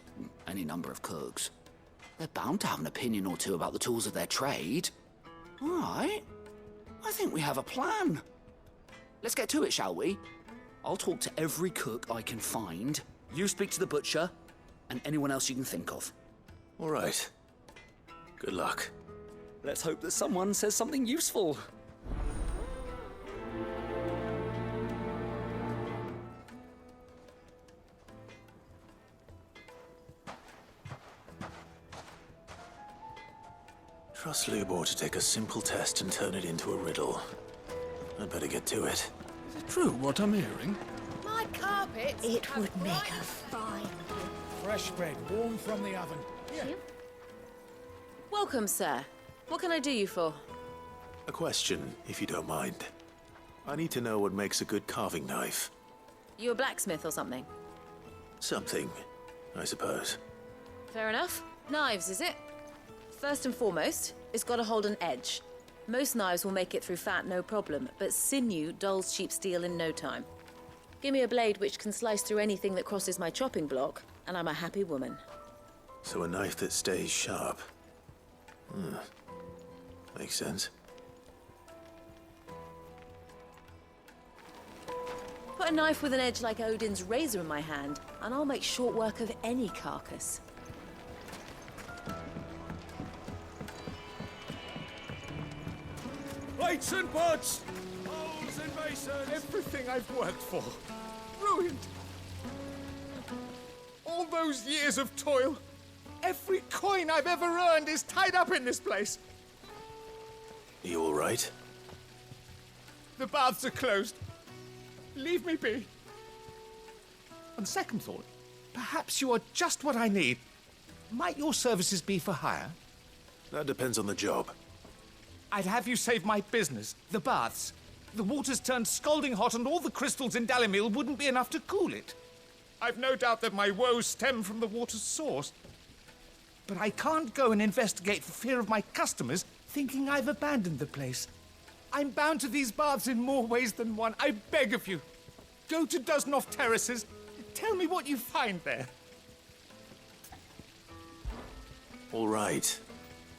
any number of cooks. They're bound to have an opinion or two about the tools of their trade. All right. I think we have a plan. Let's get to it, shall we? I'll talk to every cook I can find. You speak to the butcher, and anyone else you can think of. All right. Good luck. Let's hope that someone says something useful. Trust Lubor to take a simple test and turn it into a riddle. I'd better get to it. Is it true what I'm hearing? My carpets. It would make a fine. Fresh bread, warm from the oven. Here. Welcome, sir. What can I do you for? A question, if you don't mind. I need to know what makes a good carving knife. You a blacksmith or something? Something, I suppose. Fair enough. Knives, is it? First and foremost, it's got to hold an edge. Most knives will make it through fat, no problem, but sinew dulls cheap steel in no time. Give me a blade which can slice through anything that crosses my chopping block, and I'm a happy woman. So a knife that stays sharp. Makes sense. Put a knife with an edge like Odin's razor in my hand, and I'll make short work of any carcass. Plates and pots! Bowls and basins! Everything I've worked for. Ruined! All those years of toil. Every coin I've ever earned is tied up in this place. You all right? The baths are closed. Leave me be. On second thought, perhaps you are just what I need. Might your services be for hire? That depends on the job. I'd have you save my business, the baths. The water's turned scalding hot and all the crystals in Dalimil wouldn't be enough to cool it. I've no doubt that my woes stem from the water's source. But I can't go and investigate for fear of my customers thinking I've abandoned the place. I'm bound to these baths in more ways than one. I beg of you. Go to Dusnoff Terraces. Tell me what you find there. All right.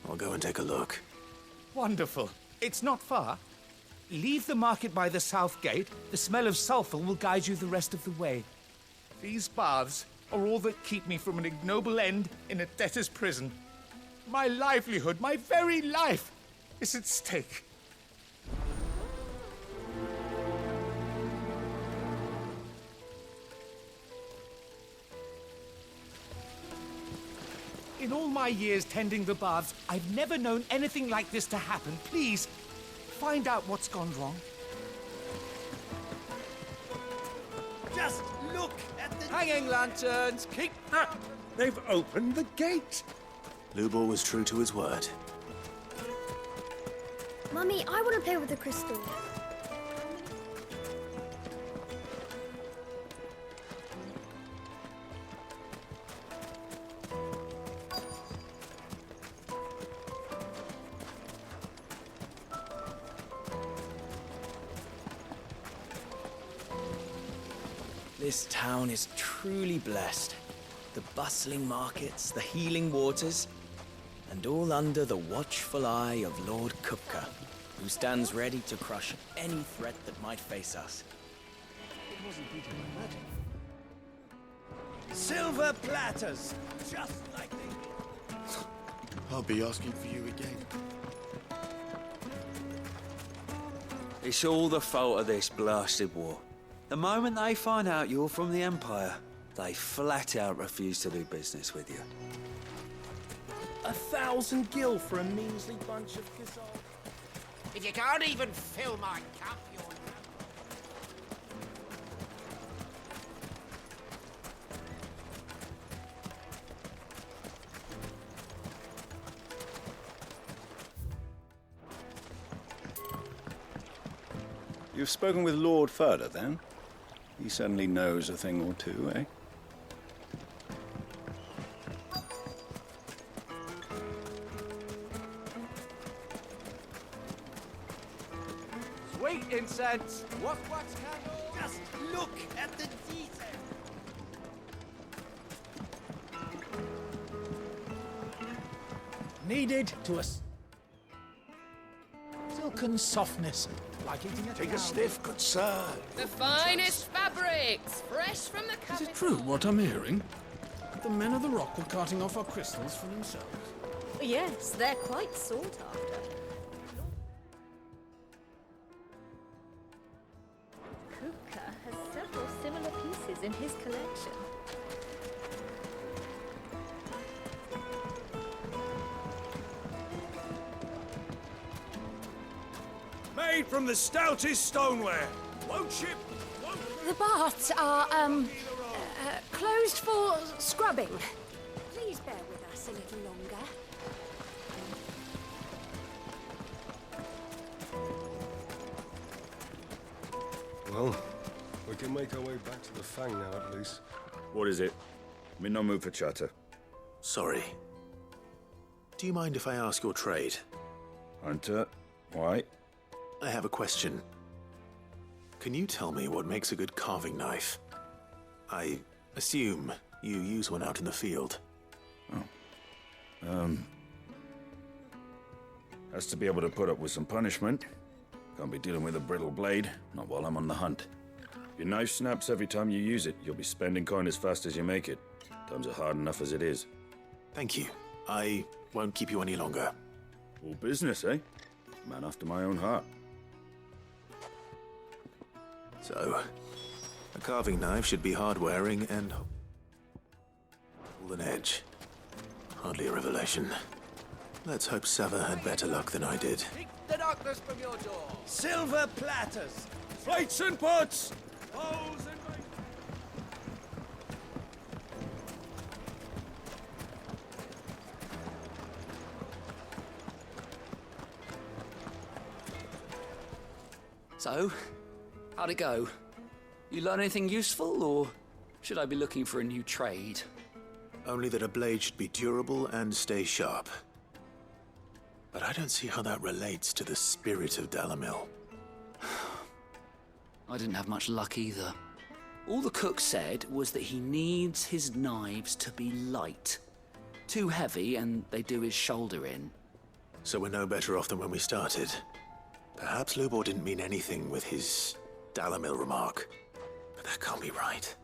I'll go and take a look. Wonderful. It's not far. Leave the market by the south gate. The smell of sulphur will guide you the rest of the way. These baths are all that keep me from an ignoble end in a debtor's prison. My livelihood, my very life, is at stake. In all my years tending the baths, I've never known anything like this to happen. Please, find out what's gone wrong. Just look at the hanging lanterns. Keep up. They've opened the gate. Lubor was true to his word. Mummy, I want to play with the crystal. This town is truly blessed. The bustling markets, the healing waters, and all under the watchful eye of Lord Kupka, who stands ready to crush any threat that might face us. It wasn't beaten by magic. Silver platters, just like they did. I'll be asking for you again. It's all the fault of this blasted war. The moment they find out you're from the Empire, they flat out refuse to do business with you. 1,000 gil for a measly bunch of gazelle. If you can't even fill my cup, you're... You've spoken with Lord Furder, then? He certainly knows a thing or two, eh? Sweet incense! Wax candles! Just look at the detail! Needed to a silken softness, like eating a Take cloud. a sniff, good sir. The finest fabrics, fresh from the Is capital. it true what I'm hearing? The men of the rock were carting off our crystals for themselves. Yes, they're quite sought after. Kupka has several similar pieces in his collection. Made from the stoutest stoneware. Won't ship. The baths are, closed for scrubbing. Please bear with us a little longer. Well, we can make our way back to the Fang now, at least. What is it? I'm in no mood for chatter. Sorry. Do you mind if I ask your trade? Hunter, why? I have a question. Can you tell me what makes a good carving knife? I assume you use one out in the field. Has to be able to put up with some punishment. Can't be dealing with a brittle blade, not while I'm on the hunt. If your knife snaps every time you use it, you'll be spending coin as fast as you make it. Times are hard enough as it is. Thank you. I won't keep you any longer. All business, eh? Man after my own heart. So, a carving knife should be hard-wearing and hold an edge. Hardly a revelation. Let's hope Sava had better luck than I did. Keep the darkness from your door! Silver platters! Plates and pots! Bowls and... So, how'd it go? You learn anything useful, or should I be looking for a new trade? Only that a blade should be durable and stay sharp. But I don't see how that relates to the spirit of Dalimil. I didn't have much luck either. All the cook said was that he needs his knives to be light. Too heavy and they do his shoulder in. So we're no better off than when we started. Perhaps Lubor didn't mean anything with his Dalimil remark. But that can't be right.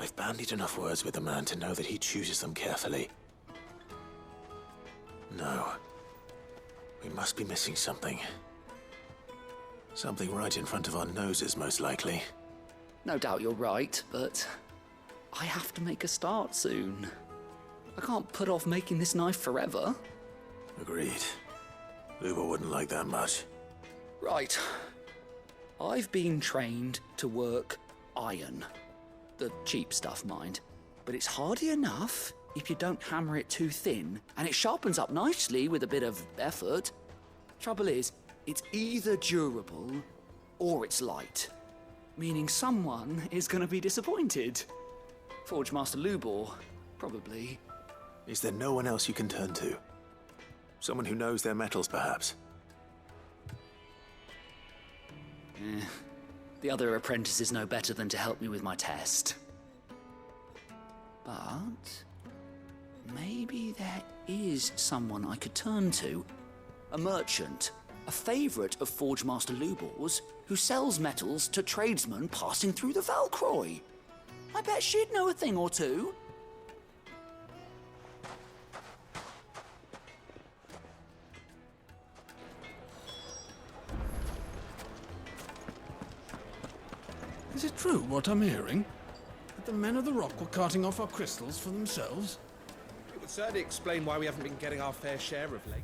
I've bandied enough words with the man to know that he chooses them carefully. No. We must be missing something. Something right in front of our noses, most likely. No doubt you're right, but I have to make a start soon. I can't put off making this knife forever. Agreed. Lubor wouldn't like that much. Right. I've been trained to work iron. The cheap stuff, mind. But it's hardy enough if you don't hammer it too thin, and it sharpens up nicely with a bit of effort. Trouble is, it's either durable or it's light. Meaning someone is going to be disappointed. Forge Master Lubor, probably. Is there no one else you can turn to? Someone who knows their metals, perhaps? The other apprentices know better than to help me with my test. But maybe there is someone I could turn to. A merchant, a favourite of Forge Master Lubor's, who sells metals to tradesmen passing through the Valcroy. I bet she'd know a thing or two. Is it true what I'm hearing? That the men of the rock were carting off our crystals for themselves? It would certainly explain why we haven't been getting our fair share of late.